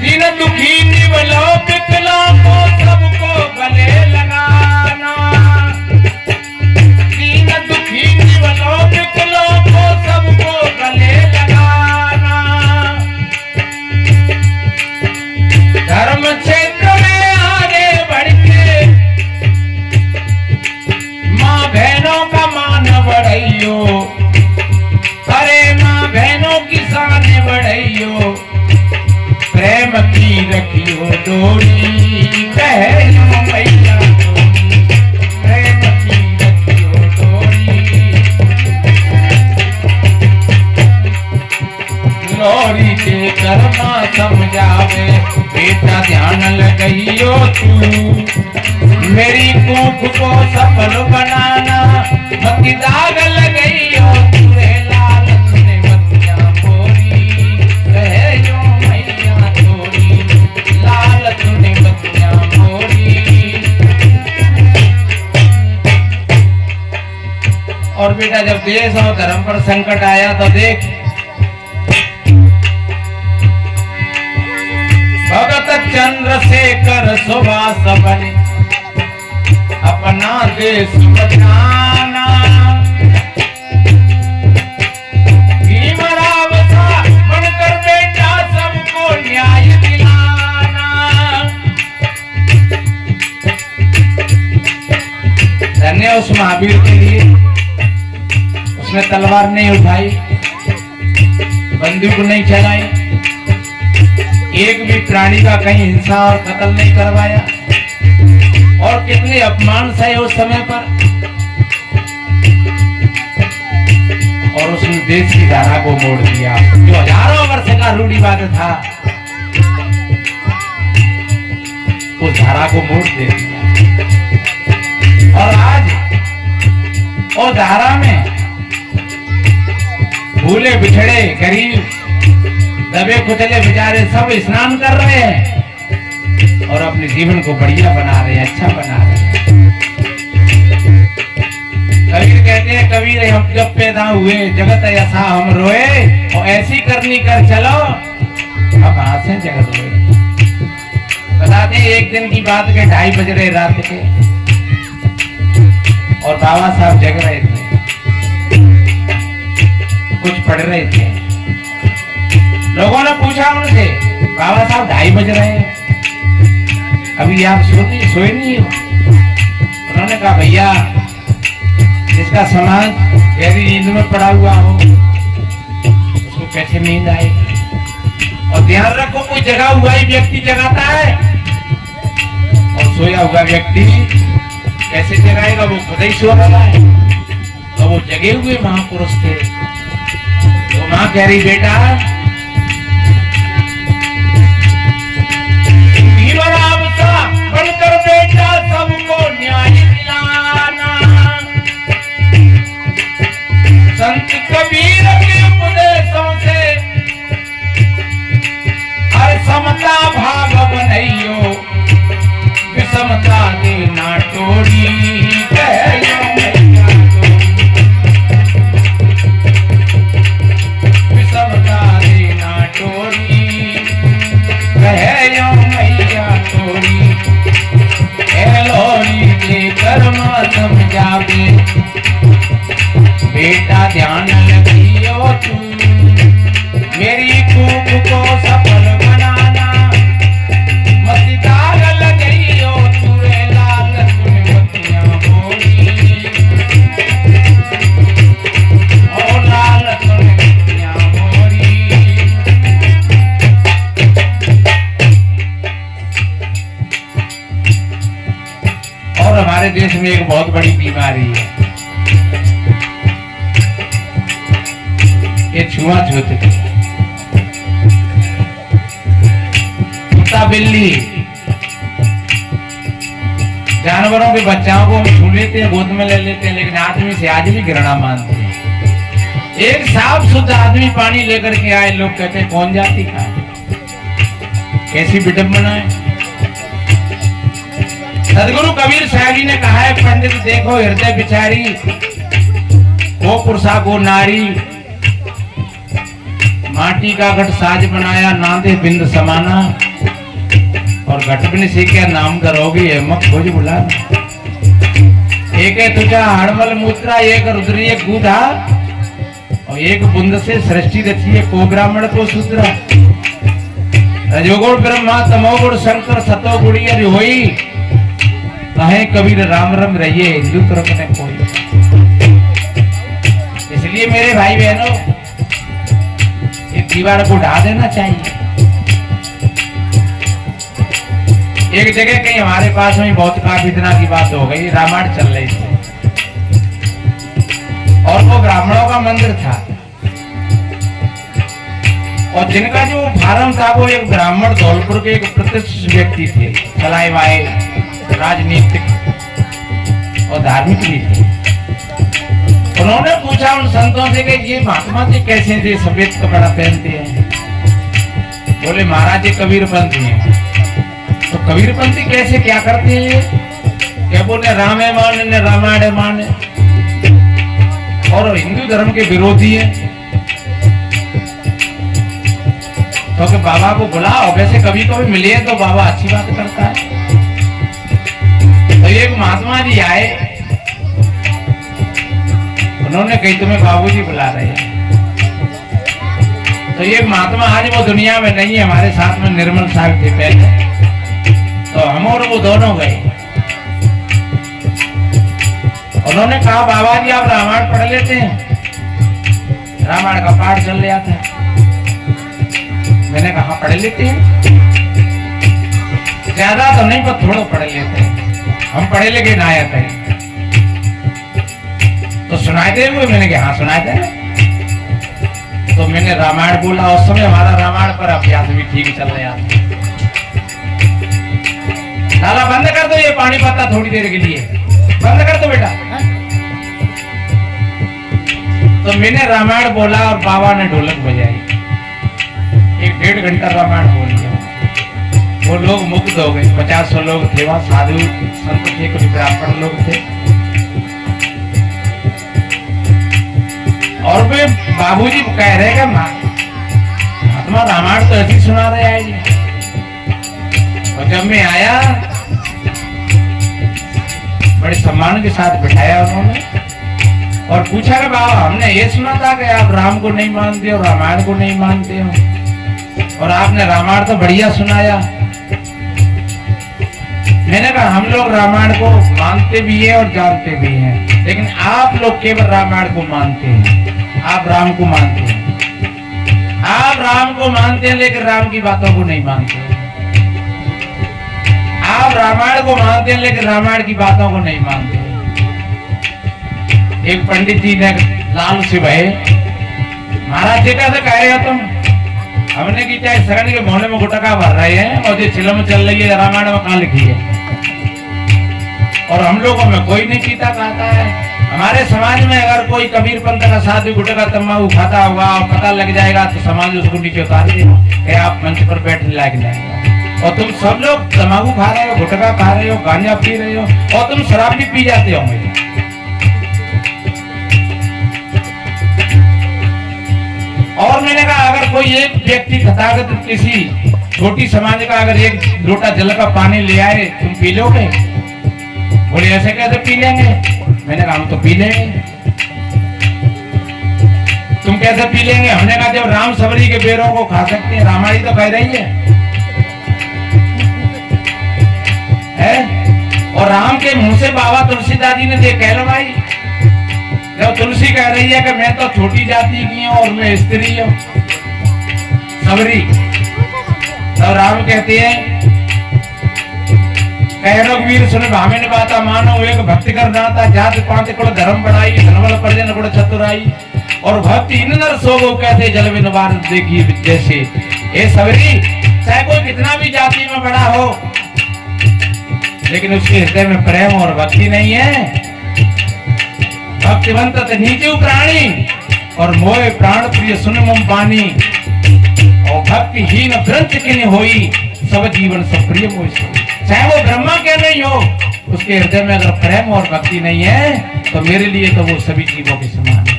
दीन दुखी निवलो विकलांगों सबको गले लगाना, दीन दुखी निवलो विकलांगों सबको गले लगाना। धर्म क्षेत्र में आगे बढ़ के माँ बहनों का मान बढ़ाइयो, अरे माँ बहनों की शान बढ़ाइयो, प्रेम की रखियो डोरी, कहियो मैया तोरी, प्रेम की रखियो डोरी। लोरी देकर माँ समझावे, बेटा ध्यान लगाइयो तू, मेरी कूख को सफल बनाना, मत दाग लगाइयो तू, लालच में मतियां मोरी, कहियो मैया तोरी, लालच में मतियां मोरी। और बेटा जब देश और धर्म पर संकट आया तो देख, भगत चंद्रशेखर सुभाष बने अपना देश बचाना, भीमराव सा बनकर बेटा सबको न्याय दिलाना। धन्य उस महावीर के लिए, उसने तलवार नहीं उठाई, बंदूक नहीं चलाई, एक भी प्राणी का कहीं हिंसा और कत्ल नहीं करवाया, और कितने अपमान सहे उस समय पर, और उसने देश की धारा को मोड़ दिया। जो हजारों वर्ष का रूढ़िवाद था उस धारा को मोड़ दे दिया, और आज उस धारा में भूले बिछड़े गरीब दबे कुचले बेचारे सब स्नान कर रहे हैं और अपने जीवन को बढ़िया बना रहे हैं, अच्छा बना रहे हैं। कबीर कहते हैं, कबीर हम जब पैदा हुए जगत ऐसा हम रोए, और ऐसी करनी कर चलो अब कहां से जगत रोए। दिन की बात के 2:30 बज रहे रात के, और बाबा साहब जग रहे थे, कुछ पढ़ रहे थे। लोगों ने पूछा उनसे, बाबा साहब 2:30 बज रहे हैं, अभी आप सोए नहीं हो? उन्होंने कहा भैया, जिसका समाज गहरी नींद में पड़ा हुआ हो उसको कैसे नींद आएगी? और ध्यान रखो, कोई जगा हुआ ही व्यक्ति जगाता है, और सोया हुआ व्यक्ति कैसे जगाएगा? वो खुद ही सो रहा है। तो वो जगे हुए महापुरुष थे। तो मां कह रही, बेटा बनकर बेटा सबको न्याय दिलाना, संत कबीर के उपदेशों से हर समता भाव बनइयो, विषमता देना तोड़ी, विषमता देना तोड़ी, कहो मैया तोड़ी, लोरी देकर समझावे, बेटा ध्यान लगियो तू, मेरी खूब को सफल बनाना, मति दाग लगइयो तुरे लाल सुन बतियां बोली, ओ लाल सुन बतियां बोली। और हमारे देश में एक बहुत बड़ी बीमारी है, ये छुआछूत की। कुत्ता बिल्ली जानवरों के बच्चों को हम छू लेते हैं, गोद में ले लेते हैं, लेकिन आदमी से आज भी घृणा मानते हैं। एक साफ शुद्ध आदमी पानी लेकर के आए, लोग कहते हैं कौन जाति का है? कैसी विडंबना है। सदगुरु कबीर साहब जी ने कहा है, पंडित देखो हृदय बिचारी, वो पुरुषा को नारी, माटी का घट साज बनाया, नांदे बिंद समाना, और घट बिन से क्या नाम करोगी मत खोज बुला। एक है तुझा हड़मल मूत्रा, एक रुद्री एक गूढ़ा, और एक बुंद से सृष्टि रची है, को ब्राह्मण को शूद्रा। रजोगुण ब्रह्मा तमोगुण शंकर सतोगुणी होई, कहे कबीर राम रम रहिए हिंदू तरफ ने कोई। इसलिए मेरे भाई बहनों, ये दीवार को ढा देना चाहिए। एक जगह कहीं हमारे पास में बहुत काफी दिनों की बात हो गई, रामायण चल रही थी, और वो ब्राह्मणों का मंदिर था, और जिनका जो फार्म था वो एक ब्राह्मण धौलपुर के एक प्रतिष्ठित व्यक्ति थे, चलाए वाए राजनीतिक और धार्मिक भी थे। उन्होंने पूछा उन संतों से कि ये महात्मा जी कैसे थे, सफेद कपड़ा पहनते हैं? बोले महाराज जी कबीरपंथी हैं। तो कबीरपंथी कैसे, क्या करते हैं? क्या बोले राम है माने न रामायण है माने, और हिंदू धर्म के विरोधी है। तो कि बाबा को बुलाओ, वैसे कभी कभी मिले तो बाबा अच्छी बात करता है। तो एक महात्मा जी आए, उन्होंने कही तुम्हें बाबूजी बुला रहे हैं। तो ये महात्मा आज वो दुनिया में नहीं है, हमारे साथ में निर्मल साहब थे पहले, तो हम और वो दोनों गए। उन्होंने कहा बाबा जी आप रामायण पढ़ लेते हैं? रामायण का पाठ चल रहा था। मैंने कहा पढ़ लेते हैं, ज्यादा तो नहीं पर थोड़ा पढ़ लेते हैं, हम पढ़े लिखे नायक हैं। तो सुनाई दे हुए? मैंने कहा हाँ सुनाई दे। तो मैंने रामायण बोला, उस समय हमारा रामायण पर अभ्यास भी ठीक चल रहा था। ताला बंद कर दो, ये पानी पता थोड़ी देर के लिए बंद कर दो बेटा। तो मैंने रामायण बोला और बाबा ने ढोलक बजाई, 1-1.5 घंटा रामायण बोल दिया। वो लोग मुग्ध हो गए, 50-100 लोग थे वहां, साधु संत थे, कुछ ब्राह्मण लोग थे। और वे बाबूजी कह रहे हैं महात्मा रामायण तो ऐसी सुना रहे हैं जी। और जब मैं आया बड़े सम्मान के साथ बिठाया उन्होंने और पूछा कि बाबा हमने ये सुना था कि आप राम को नहीं मानते और रामायण को नहीं मानते हो और आपने रामायण तो बढ़िया सुनाया। मैंने कहा हम लोग रामायण को मानते भी हैं और जानते भी हैं, लेकिन आप लोग केवल रामायण को मानते हैं, आप राम को मानते हैं। आप राम को मानते हैं लेकिन राम की बातों को नहीं मानते। आप रामायण को मानते हैं लेकिन रामायण की बातों को नहीं मानते। एक पंडित जी ने लाल से भय महाराज जी कैसे कह रहे हो तुम? हमने की चाहे शरण के मोहने में गुटका भर रहे हैं और जो चिलम चल रही है रामायण में कहाँ लिखी है? और हम लोगों में कोई नहीं पीता खाता है। हमारे समाज में अगर कोई कबीर पंथ का साधु गुटखा तम्बाकू खाता होगा और पता लग जाएगा तो समाज उसको नीचे उतार देगा, आप मंच पर बैठने लायक नहीं। और तुम सब लोग तम्बाकू खा रहे हो, गुटखा खा रहे हो, गांजा पी रहे हो और तुम शराब भी पी जाते होंगे। और मैंने कहा अगर कोई एक व्यक्ति तथागत किसी छोटी समाज का अगर एक लोटा जल का पानी ले आए तुम पी लोगे? बोले ऐसे कैसे पी लेंगे? मैंने कहा हम तो पी लेंगे। तुम कैसे पी लेंगे? हमने कहा जब राम सबरी के बेरों को खा सकते हैं, रामायण तो कह रही है? और राम के मुंह से बाबा तुलसीदास जी ने देख कह लो भाई, जब तुलसी कह रही है कि मैं तो छोटी जाति की हूं और मैं स्त्री हूं सबरी, तब राम कहते हैं वीर सुन भावे ने बाता मानो एक भक्ति कर नाता जात पांच कुल धर्म बढ़ाई धनवल परजन गुण चतुराई और भक्ति इन नर सोगो कहते जल विनवार देखी जैसे। ए सबरी चाहे कोई कितना भी जाति में बड़ा हो लेकिन उसके हृदय में प्रेम और भक्ति नहीं है। भक्तिवंत नीचे प्राणी और मोह प्राण प्रिय सुन मुम पानी और भक्तिहीन ग्रंथ किन होई सब जीवन सब प्रिय मोह। चाहे वो ब्रह्मा क्या नहीं हो, उसके हृदय में अगर प्रेम और भक्ति नहीं है तो मेरे लिए तो वो सभी जीवों के समान है।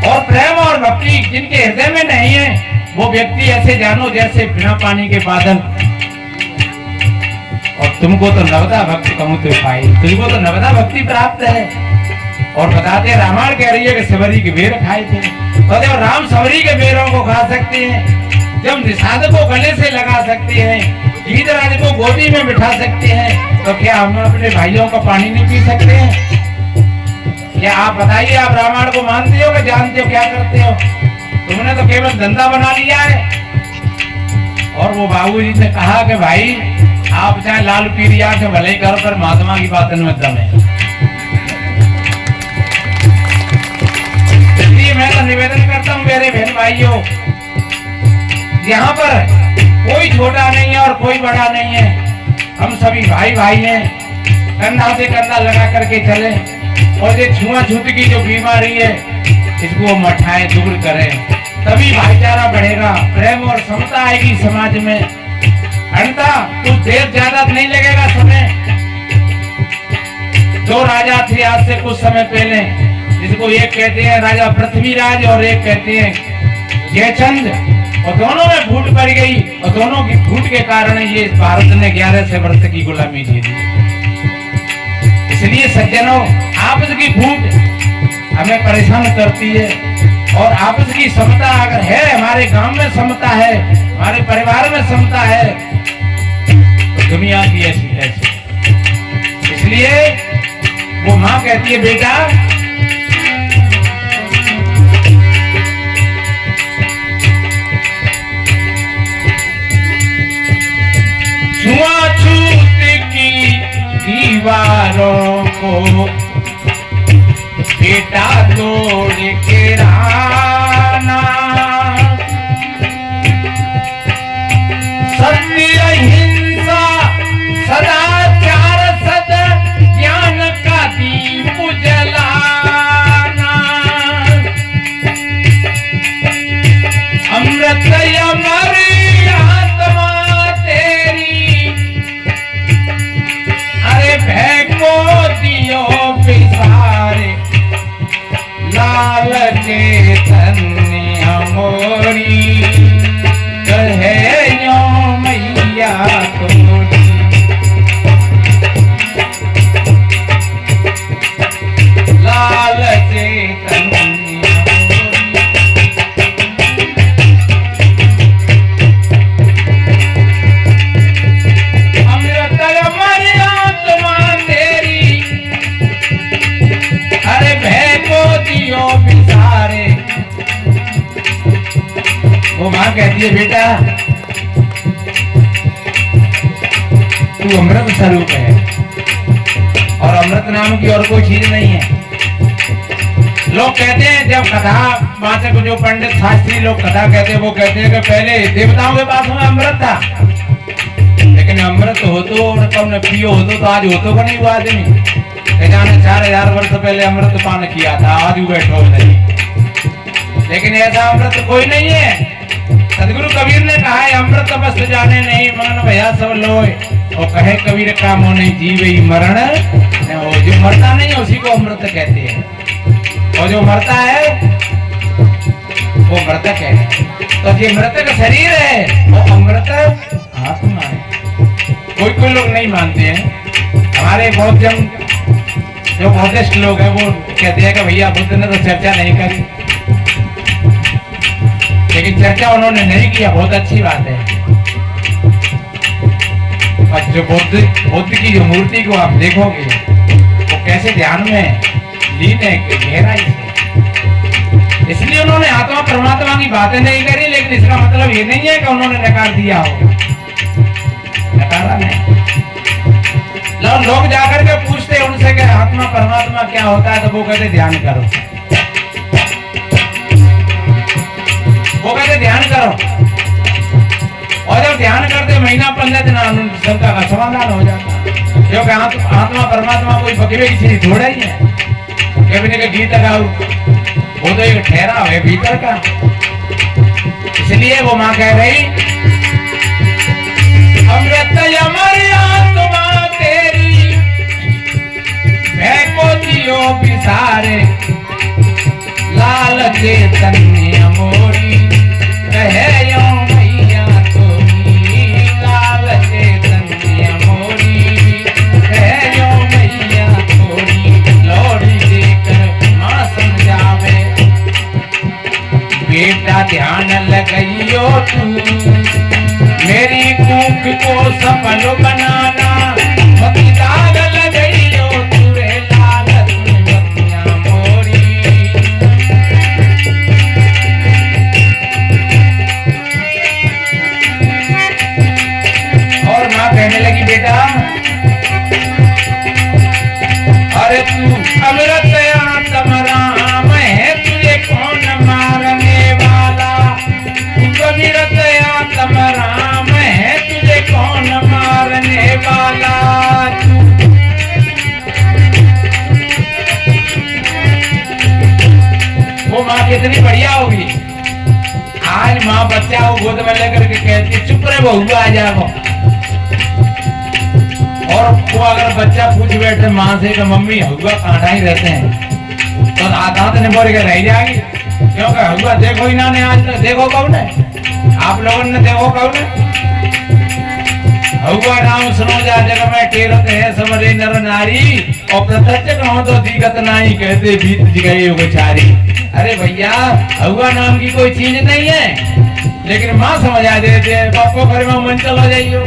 और प्रेम और भक्ति जिनके हृदय में नहीं है वो व्यक्ति ऐसे जानो जैसे बिना पानी के बादल। और तुमको तो नवदा भक्ति कहूं तो पाई, तुमको तो नवदा भक्ति प्राप्त है। और बताते रामायण कह रही है कि सबरी के बेर खाए थे, तो जब राम सबरी के बेरों को खा सकते हैं, जब निषाद को गले से लगा सकते हैं, गीतराज को गोदी में बिठा सकते हैं, तो क्या हम अपने भाइयों का पानी नहीं पी सकते हैं? क्या आप बताइए, आप रामायण को मानते हो कि जानते हो क्या करते हो? तुमने तो केवल धंधा बना लिया है। और वो बाबूजी ने कहा कि भाई आप चाहे लाल पीरिया से भले ही करो पर महात्मा की बात में दम है। इसलिए मैं तो निवेदन करता हूँ मेरे बहन भाइयों, यहाँ पर कोई छोटा नहीं है और कोई बड़ा नहीं है, हम सभी भाई भाई हैं। कंधा से कंधा लगा करके चले और ये छुआछूत की जो बीमारी है इसको मठाएं, दूर करें, तभी भाईचारा बढ़ेगा, प्रेम और समता आएगी समाज में। अन्यथा कुछ देर ज्यादा नहीं लगेगा समय। दो राजा थे आज से कुछ समय पहले, जिसको एक कहते हैं राजा पृथ्वीराज और एक कहते हैं जयचंद, और दोनों में फूट पड़ गई और दोनों की फूट के कारण ये भारत ने 1100 वर्ष की गुलामी झेली। इसलिए सज्जनों, आपस की फूट हमें परेशान करती है और आपस की समता अगर है, हमारे गांव में समता है, हमारे परिवार में समता है, तो दुनिया की ऐसी ऐसी। इसलिए वो माँ कहती है बेटा छुआछूत की दीवारों को बेटा तोड़ के रहना, सत्य अहिंसा सदाचार सद ज्ञान का दीप जलाना, अमृत अमर आत्मा तेरी, अरे भय को दियो पिसारे लाल के धन्य मोरी, कहे यो मैया तोरी। दिए बेटा तू अमृत स्वरूप है और अमृत नाम की और कोई चीज नहीं है। लोग कहते हैं जब कथा वाचक जो पंडित शास्त्री लोग कथा कहते हैं वो कहते हैं कि पहले देवताओं के पास में अमृत था, लेकिन अमृत हो तो और कब न पियो हो तो आज हो तो का नहीं हुआ आदमी जाने 4000 वर्ष पहले अमृत पान किया था आज बैठो नहीं, लेकिन ऐसा अमृत कोई नहीं है। सदगुरु कबीर ने कहा है अमृत बस जाने नहीं मन भैया सब लोए, और कहे कबीर कामो नहीं जीवे मरण हो, जो मरता नहीं है उसी को अमृत कहते हैं, और जो मरता है वो मृतक है। तो ये मृतक शरीर है वो अमृत आत्मा है। कोई लोग नहीं मानते हैं। हमारे बहुत जन जो बौद्धिस्ट लोग हैं वो कहते हैं कि भैया बुद्ध ने तो चर्चा नहीं करी, लेकिन चर्चा उन्होंने नहीं किया, बहुत अच्छी बात है। और जो बुद्ध की जो मूर्ति को आप देखोगे वो कैसे ध्यान में लीन है गहराई से, इसलिए उन्होंने आत्मा परमात्मा की बातें नहीं करी, लेकिन इसका मतलब ये नहीं है कि उन्होंने नकार दिया हो, नकारा नहीं। लोग जाकर के पूछते उनसे कि आत्मा परमात्मा क्या होता है, तो वो कहते ध्यान करो, वो कहते ध्यान करो, और जब ध्यान करते महीना 15 दिन सबका का समाधान हो जाता, क्योंकि आत्मा परमात्मा कोई बकरे की चीज थोड़ा ही है। के गीत गाओ वो तो एक ठहराव है भीतर का, इसलिए वो माँ कह रही अमृत अमर आत्मा तेरी मैं को जियो बिसारे लाल चैतन्य मोरी कहे यो मैया तोरी लाल चैतन्य मोरी कहे यो मैया तोरी लोरी देकर माँ समझावे बेटा ध्यान लगाइयो तू मेरी कूक को सफल बनाना मती दाग लगाइयो तू रे लाल बतिया मोरी। और माँ कहने लगी बेटा अरे तू अमृत आत्मा राम है तुझे कौन मारने वाला, तू अमृत आत्मा राम है तुझे कौन मारने वाला। वो माँ कितनी बढ़िया होगी, आज माँ बच्चा को गोद में लेकर के कहती चुप रहे बहू आ जाओ, और वो अगर बच्चा पूछ बैठे माँ से कि मम्मी हुआ कांटा ही रहते हैं तो दांत ने बोल के रह जाएगी, क्योंकि हुआ देखो ही ना ने आज तक देखो कौन है, आप लोगों ने देखो कौन है। हुआ नाम सुनो जा जग में टेरत है समरे नर नारी, और प्रत्यक्ष कहो तो दिगत नहीं कहते बीत गए बेचारी। अरे भैया हुआ नाम की कोई चीज नहीं है, लेकिन माँ समझा देते हैं बापो घर में मन चलो जाइयो,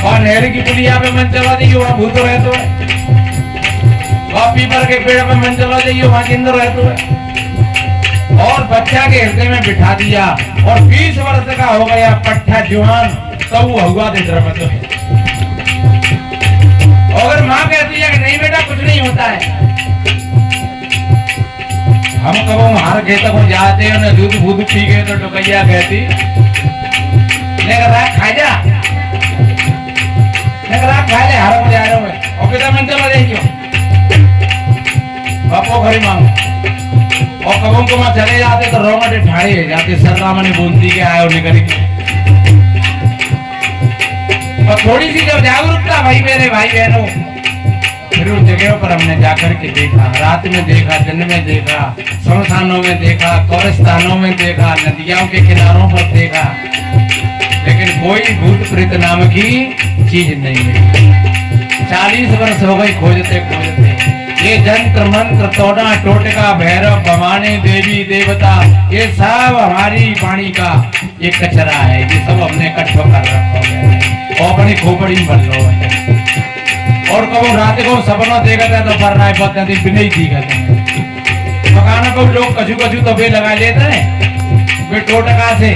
और नहर की पुलिया पे मन चला जाइयो वहाँ भूत रहते है, और पीपल के पेड़ पे मन चला जाइयो वहाँ जिंदा रहते है। और बच्चा के हृदय में बिठा दिया और 20 वर्ष का हो गया पट्टा जवान, तो वो हुआ दे द्रवत है। अगर माँ कहती है कि नहीं बेटा कुछ नहीं होता है, हम कब हमारे खेत को जाते हैं ना दूध भूत पी गए तो टुकैया कहती खा जा खा ले हर को जा रहे हो और पिता मन चला जाइयो बापो घरी मांगो, और कबों को वहां चले जाते तो रोंगटे ठाड़े जाते सररामने बोलती के आयो निकल के। और थोड़ी सी जब जागरूकता भाई मेरे भाई बहनों, फिर उस जगह पर हमने जाकर के देखा, रात में देखा, दिन में देखा, शमशानों में देखा, कब्रिस्तानों में देखा, नदियों के किनारों पर देखा, लेकिन कोई भूत प्रेत नाम की चीज नहीं है। 40 वर्ष हो गई खोजते खोजते, ये जंत्र मंत्र तोड़ा टोटका भैरव भवानी देवी देवता ये सब हमारी वाणी का ये कचरा है, ये सब हमने इकट्ठा कर रखा है और अपनी खोपड़ी भर लो है। और कबो रात को सपना देखा था तो पर राय पता दिन भी नहीं दिखा था, मकान को लोग कछु कछु तो बे लगा लेते हैं, वे टोटका से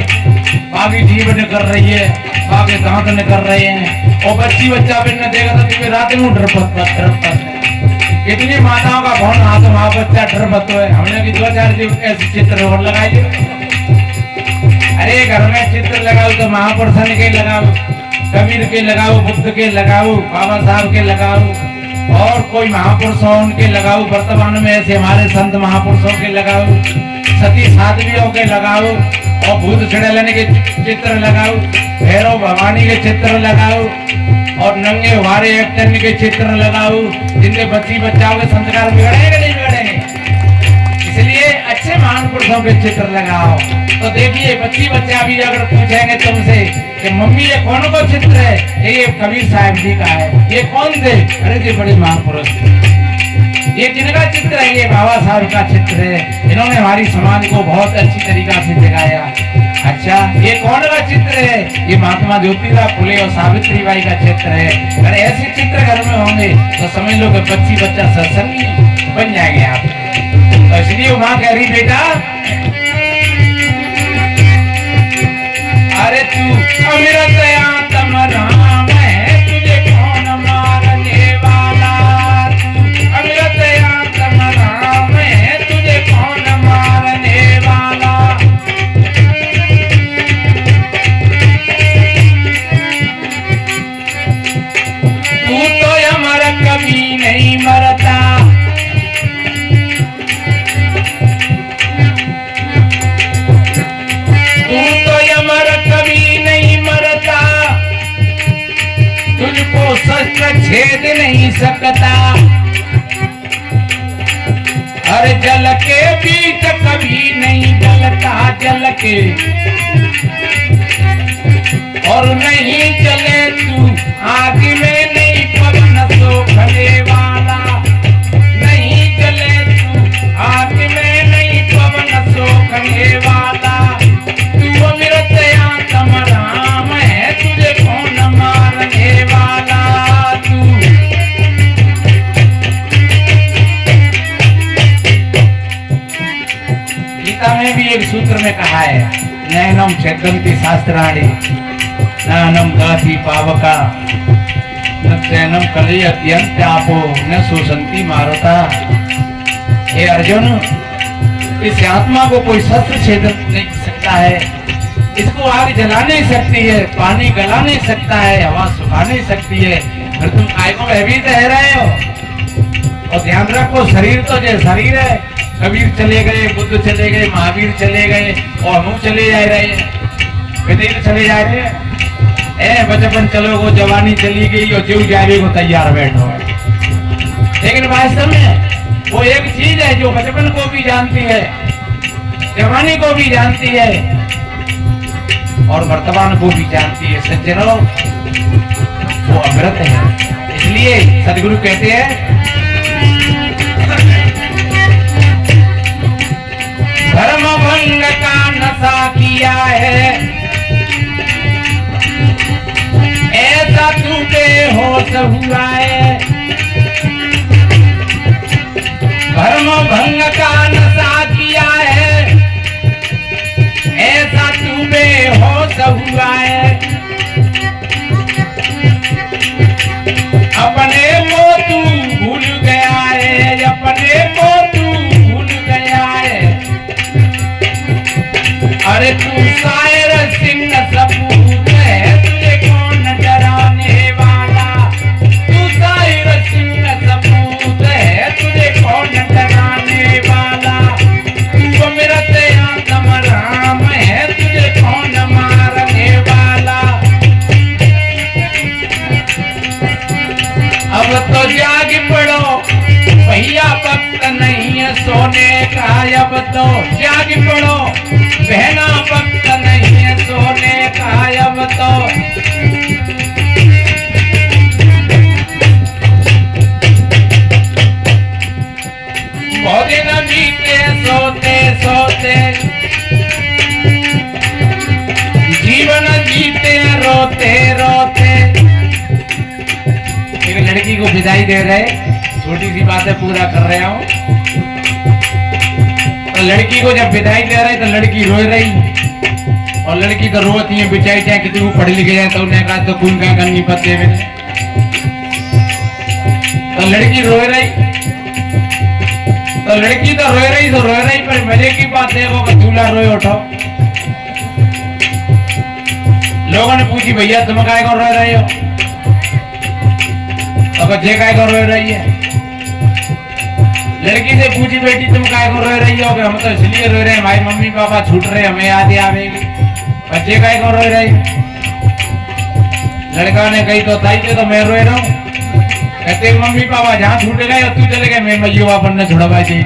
बाकी जीभ ने कर रही है, बाकी दांत ने कर रहे हैं, और बच्ची बच्चा भी ने देखा था तो रात में डरपत कितनी माताओं का कौन हाथ वहां बच्चा डरपत है। हमने भी 2-4 दिन ऐसे चित्र और लगाए। अरे घर में चित्र लगाओ तो महापुरुषों के लगाओ, कबीर के लगाओ, बुद्ध के लगाओ, बाबा साहब के लगाओ, और कोई महापुरुषों उनके लगाओ। वर्तमान में ऐसे हमारे संत महापुरुषों के लगाओ, सती साध्वियों के लगाओ, और भूत छड़ेलने के चित्र लगाओ, भैरव भवानी के चित्र लगाओ, और नंगे वारे एक्टर के चित्र लगाओ, जिनके बच्ची बच्चाओं के संस्कार बिगड़ेंगे नहीं बिगड़ेंगे। इसलिए अच्छे महापुरुषों के चित्र लगाओ। तो देखिए बच्ची बच्चा भी अगर पूछेंगे तुमसे कि मम्मी ये कौन को चित्र है, ये कबीर साहब जी का है। ये कौन थे? अरे जी बड़े महापुरुष। ये जिनका चित्र है ये बाबा साहब का चित्र है, इन्होंने हमारी समाज को बहुत अच्छी तरीका से दिखाया। अच्छा ये कौन का चित्र है? ये महात्मा ज्योतिराव फुले और सावित्री बाई का चित्र है। अगर ऐसे चित्र घर में होंगे तो समझ लो कि बच्ची बच्चा सत्संगी बन जाएंगे आप। तो इसलिए माँ कह रही बेटा अरे तू अमृत आत्म राम है, तुझे कौन मारने वाला। अमृत आत्म राम है, तुझे कौन मारने वाला। तू तो अमर कभी नहीं मरता, छेद नहीं सकता। हर जल के बीच कभी नहीं जलता जल के, और नहीं जले तू आग में नहीं पवन सोखने वाला। नहीं जले तू आग में नहीं पवन सोखने वाला। तू अमृत आत्म राम है, तुझे कौन मारने वाला। में भी एक सूत्र में कहा है नैनम छेदन्ति शास्त्राणि नैनम दहति पावका न चैनम कलयति अंत्यापो न शोषन्ति मारुता। हे अर्जुन इस आत्मा को कोई शस्त्र छेद नहीं सकता है, इसको आग जला नहीं सकती है, पानी गला नहीं सकता है, हवा सुखा नहीं सकती है। फिर तुम काय को भयभीत रह रहे हो। और ध्यान रखो शरीर तो जो शरीर है, कबीर चले गए, बुद्ध चले गए, महावीर चले गए, और हम चले जा रहे हैं, विदेश चले जा रहे हैं। बचपन चलो गो, जवानी चली गई और जीव जाने को तैयार बैठो है। लेकिन वास्तव में वो एक चीज है जो बचपन को भी जानती है, जवानी को भी जानती है, और वर्तमान को भी जानती है। सज्जनों वो अमृत है। इसलिए सदगुरु कहते हैं धर्म भंग का नशा किया है, ऐसा तू बेहोश हुआ है। धर्म भंग का नशा किया है, ऐसा तू बेहोश हुआ है। अपने को तू भूल गया है, अपने को तू भूल गया है। अरे तू शायर सिंह सपूत है, तुझे कौन डराने वाला। तू शायर सिंह सपूत है, तुझे कौन डराने वाला। तू अमृत आत्म राम है, तुझे कौन मारने वाला। अब तो जाग पड़ो भैया, वक्त नहीं है सोने का। अब तो जाग पड़ो बहना, वक्त नहीं है सोने का। अब तो बहुत दिन बीते सोते सोते, जीवन जीते रोते रोते। एक लड़की को विदाई दे रहे, छोटी सी बातें पूरा कर रहा हूं। तो लड़की को जब विदाई दे रहे तो लड़की रो रही, और लड़की तो रोती है बेचारी, चाहे कितनी पढ़े लिखे जाए तो उन्हें कहा तो कुन का करनी पत्ते में, तो लड़की रोए रही, तो लड़की तो रोए रही पर मजे की बात है वो दूल्हा रोए उठो। लोगों ने पूछी भैया तुम काय को रो रहे हो, तो जे काय को रो रही है। लड़की से पूछी बेटी तुम काय को रो रही हो, हम तो इसलिए रो रहे हैं भाई मम्मी पापा छूट रहे हमें याद आवेगी। बच्चे काय को रो रही, लड़का ने कही तो ताई के तो मैं रोए रहा हूँ, कहते मम्मी पापा जहाँ छूट गए तू चले गए मैं मैयो अपन ने छुड़वा देगी,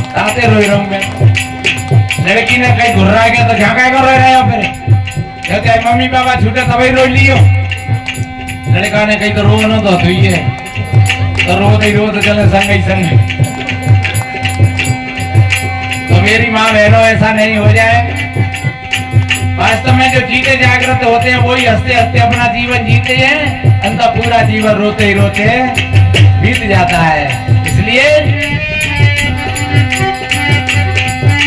ताते रोए रहा हूँ मैं। लड़की ने कहीं घुर्रा गया तो जहाँ काय को रो रहे हो फिर, कहते मम्मी पापा छूटे तभी रो लियो। लड़का ने कही तो रो ना तो ही है, तो रो चले संग ही संग। तो मेरी माँ बहनों ऐसा नहीं हो जाए, वास्तव में जो जीते जागृत होते हैं वही हंसते हंसते अपना जीवन जीते हैं, अंदर पूरा जीवन रोते ही रोते बीत जाता है। इसलिए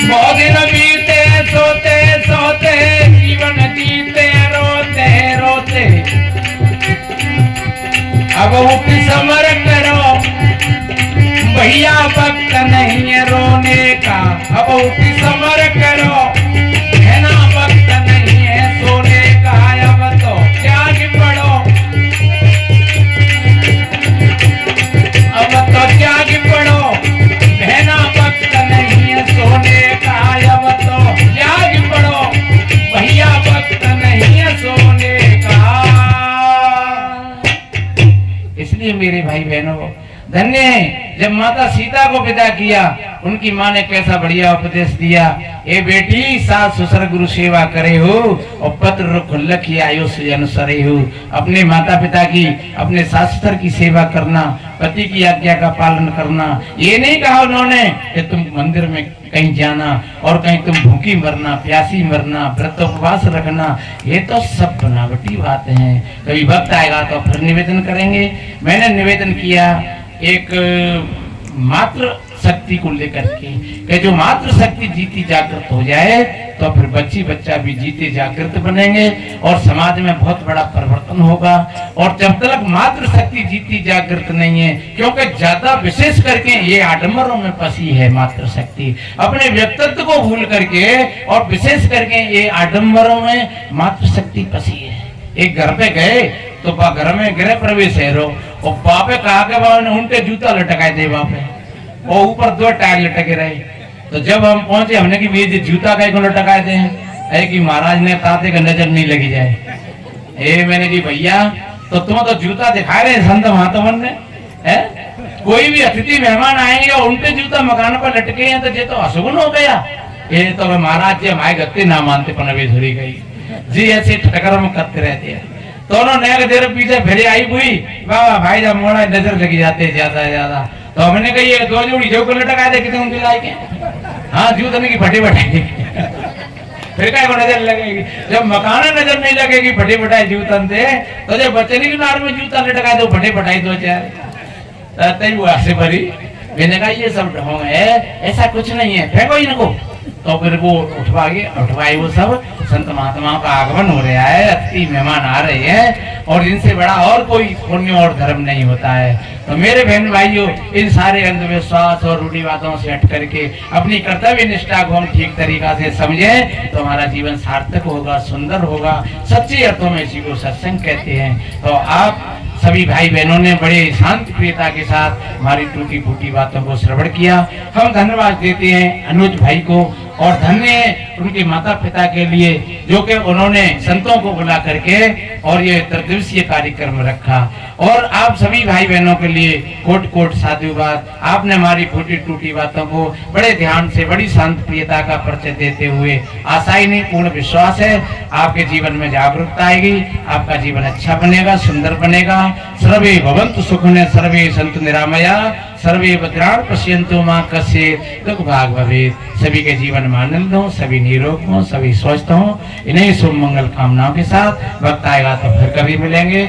बहुत दिन बीते सोते सोते, जीवन जीते रोते रोते, अब उठ समर करो भैया वक्त नहीं है रोने का, अब उठ समर करो है ना वक्त नहीं है सोने का, अब तो त्याग पड़ो, अब तो त्याग पड़ो है ना वक्त नहीं है सोने का, अब तो त्याग पड़ो भैया वक्त नहीं है सोने का। इसलिए मेरे भाई बहनों धन्य है जब माता सीता को विदा किया, उनकी माँ ने कैसा बढ़िया उपदेश दिया, ए बेटी सास ससुर गुरु सेवा करे हो और पत्र रुख लखी आयुष अनुसरे हो। अपने माता पिता की अपने सास ससुर की सेवा करना, पति की आज्ञा का पालन करना। ये नहीं कहा उन्होंने कि तुम मंदिर में कहीं जाना और कहीं तुम भूखी मरना प्यासी मरना व्रत उपवास रखना, ये तो सब बनावटी बातें हैं। कभी वक्त आएगा तो फिर निवेदन करेंगे। मैंने निवेदन किया एक मातृ शक्ति को लेकर के कि जो मातृ शक्ति जीती जागृत हो जाए तो फिर बच्ची बच्चा भी जीते जागृत बनेंगे और समाज में बहुत बड़ा परिवर्तन होगा। और जब तक मातृ शक्ति जीती जागृत नहीं है, क्योंकि ज्यादा विशेष करके ये आडंबरों में फंसी है मातृ शक्ति, अपने व्यक्तित्व को भूल करके और विशेष करके ये आडंबरों में मातृ शक्ति फंसी है। एक घर पे गए तो घर में गृह प्रवेश है रो और बापे कहा के बाबा ने उनके जूता लटकाए दे बापे और ऊपर 2 टायर लटके रहे। तो जब हम पहुंचे हमने कि ये जूता का को लटकाए दे हैं कि महाराज ने ताते का नजर नहीं लगी जाए। मैंने की भैया तो तुम तो जूता दिखा रहे संत महात्मन ने है, कोई भी अतिथि मेहमान आएंगे और उनके जूता मकान पर लटके हैं तो ये तो अशुभन हो गया। ये तो महाराज जी हमारे गत्ते ना मानते पनवेश्वरी गई जी, ऐसे ठटकरों में करते रहते हैं। दोनों नया देर पीछे फिर आई हुई बाबा भाई जब मोड़ा नजर लगी जाते ज्यादा तो हमने कही 2 जोड़ी जो को लटकाए थे कितने उनके लायक है। हाँ जूतने की फटी बटाई फिर क्या नजर लगेगी, जब मकान नजर नहीं लगेगी फटी बटाई जूतन से, तो जब बच्चे की नार में जूता लटकाए तो फटी बटाई 2-4 तय वो ऐसे भरी। मैंने कहा ये सब ढोंग है, ऐसा कुछ नहीं है, फेंको इनको। तो फिर वो उठवाए वो सब संत महात्माओं का आगमन हो रहा है, अतिथि मेहमान आ रहे हैं और इनसे बड़ा और कोई पुण्य और धर्म नहीं होता है। तो मेरे बहन भाइयों इन सारे अंधविश्वास और रूढ़िवादों से हट करके अपनी कर्तव्य निष्ठा को हम ठीक तरीका से समझें तो हमारा जीवन सार्थक होगा, सुंदर होगा। सच्चे अर्थों में इसी को सत्संग कहते हैं। तो आप सभी भाई बहनों ने बड़े शांति प्रियता के साथ हमारी टूटी फूटी बातों को श्रवण किया। हम धन्यवाद देते हैं अनुज भाई को और धन्य है उनके माता पिता के लिए जो कि उन्होंने संतों को बुला करके और ये त्रिदिवसीय कार्यक्रम रखा। और आप सभी भाई बहनों के लिए कोट कोट साधुवाद। आपने हमारी फूटी टूटी बातों को बड़े ध्यान से बड़ी शांत प्रियता का परिचय देते हुए आशा ही नहीं पूर्ण विश्वास है आपके जीवन में जागरूकता आएगी, आपका जीवन अच्छा बनेगा, सुंदर बनेगा। सर्वे भवन्तु सुखिनः सर्वे सन्तु निरामया सर्वे भद्राणि पश्यन्तु मा कश्चित् दुःख भाग् भवेत्। सभी के जीवन में आनंद हो, सभी निरोग हो, सभी स्वस्थ हो। इन्हीं शुभ मंगल कामनाओं के साथ वक्त आएगा तो फिर कभी मिलेंगे।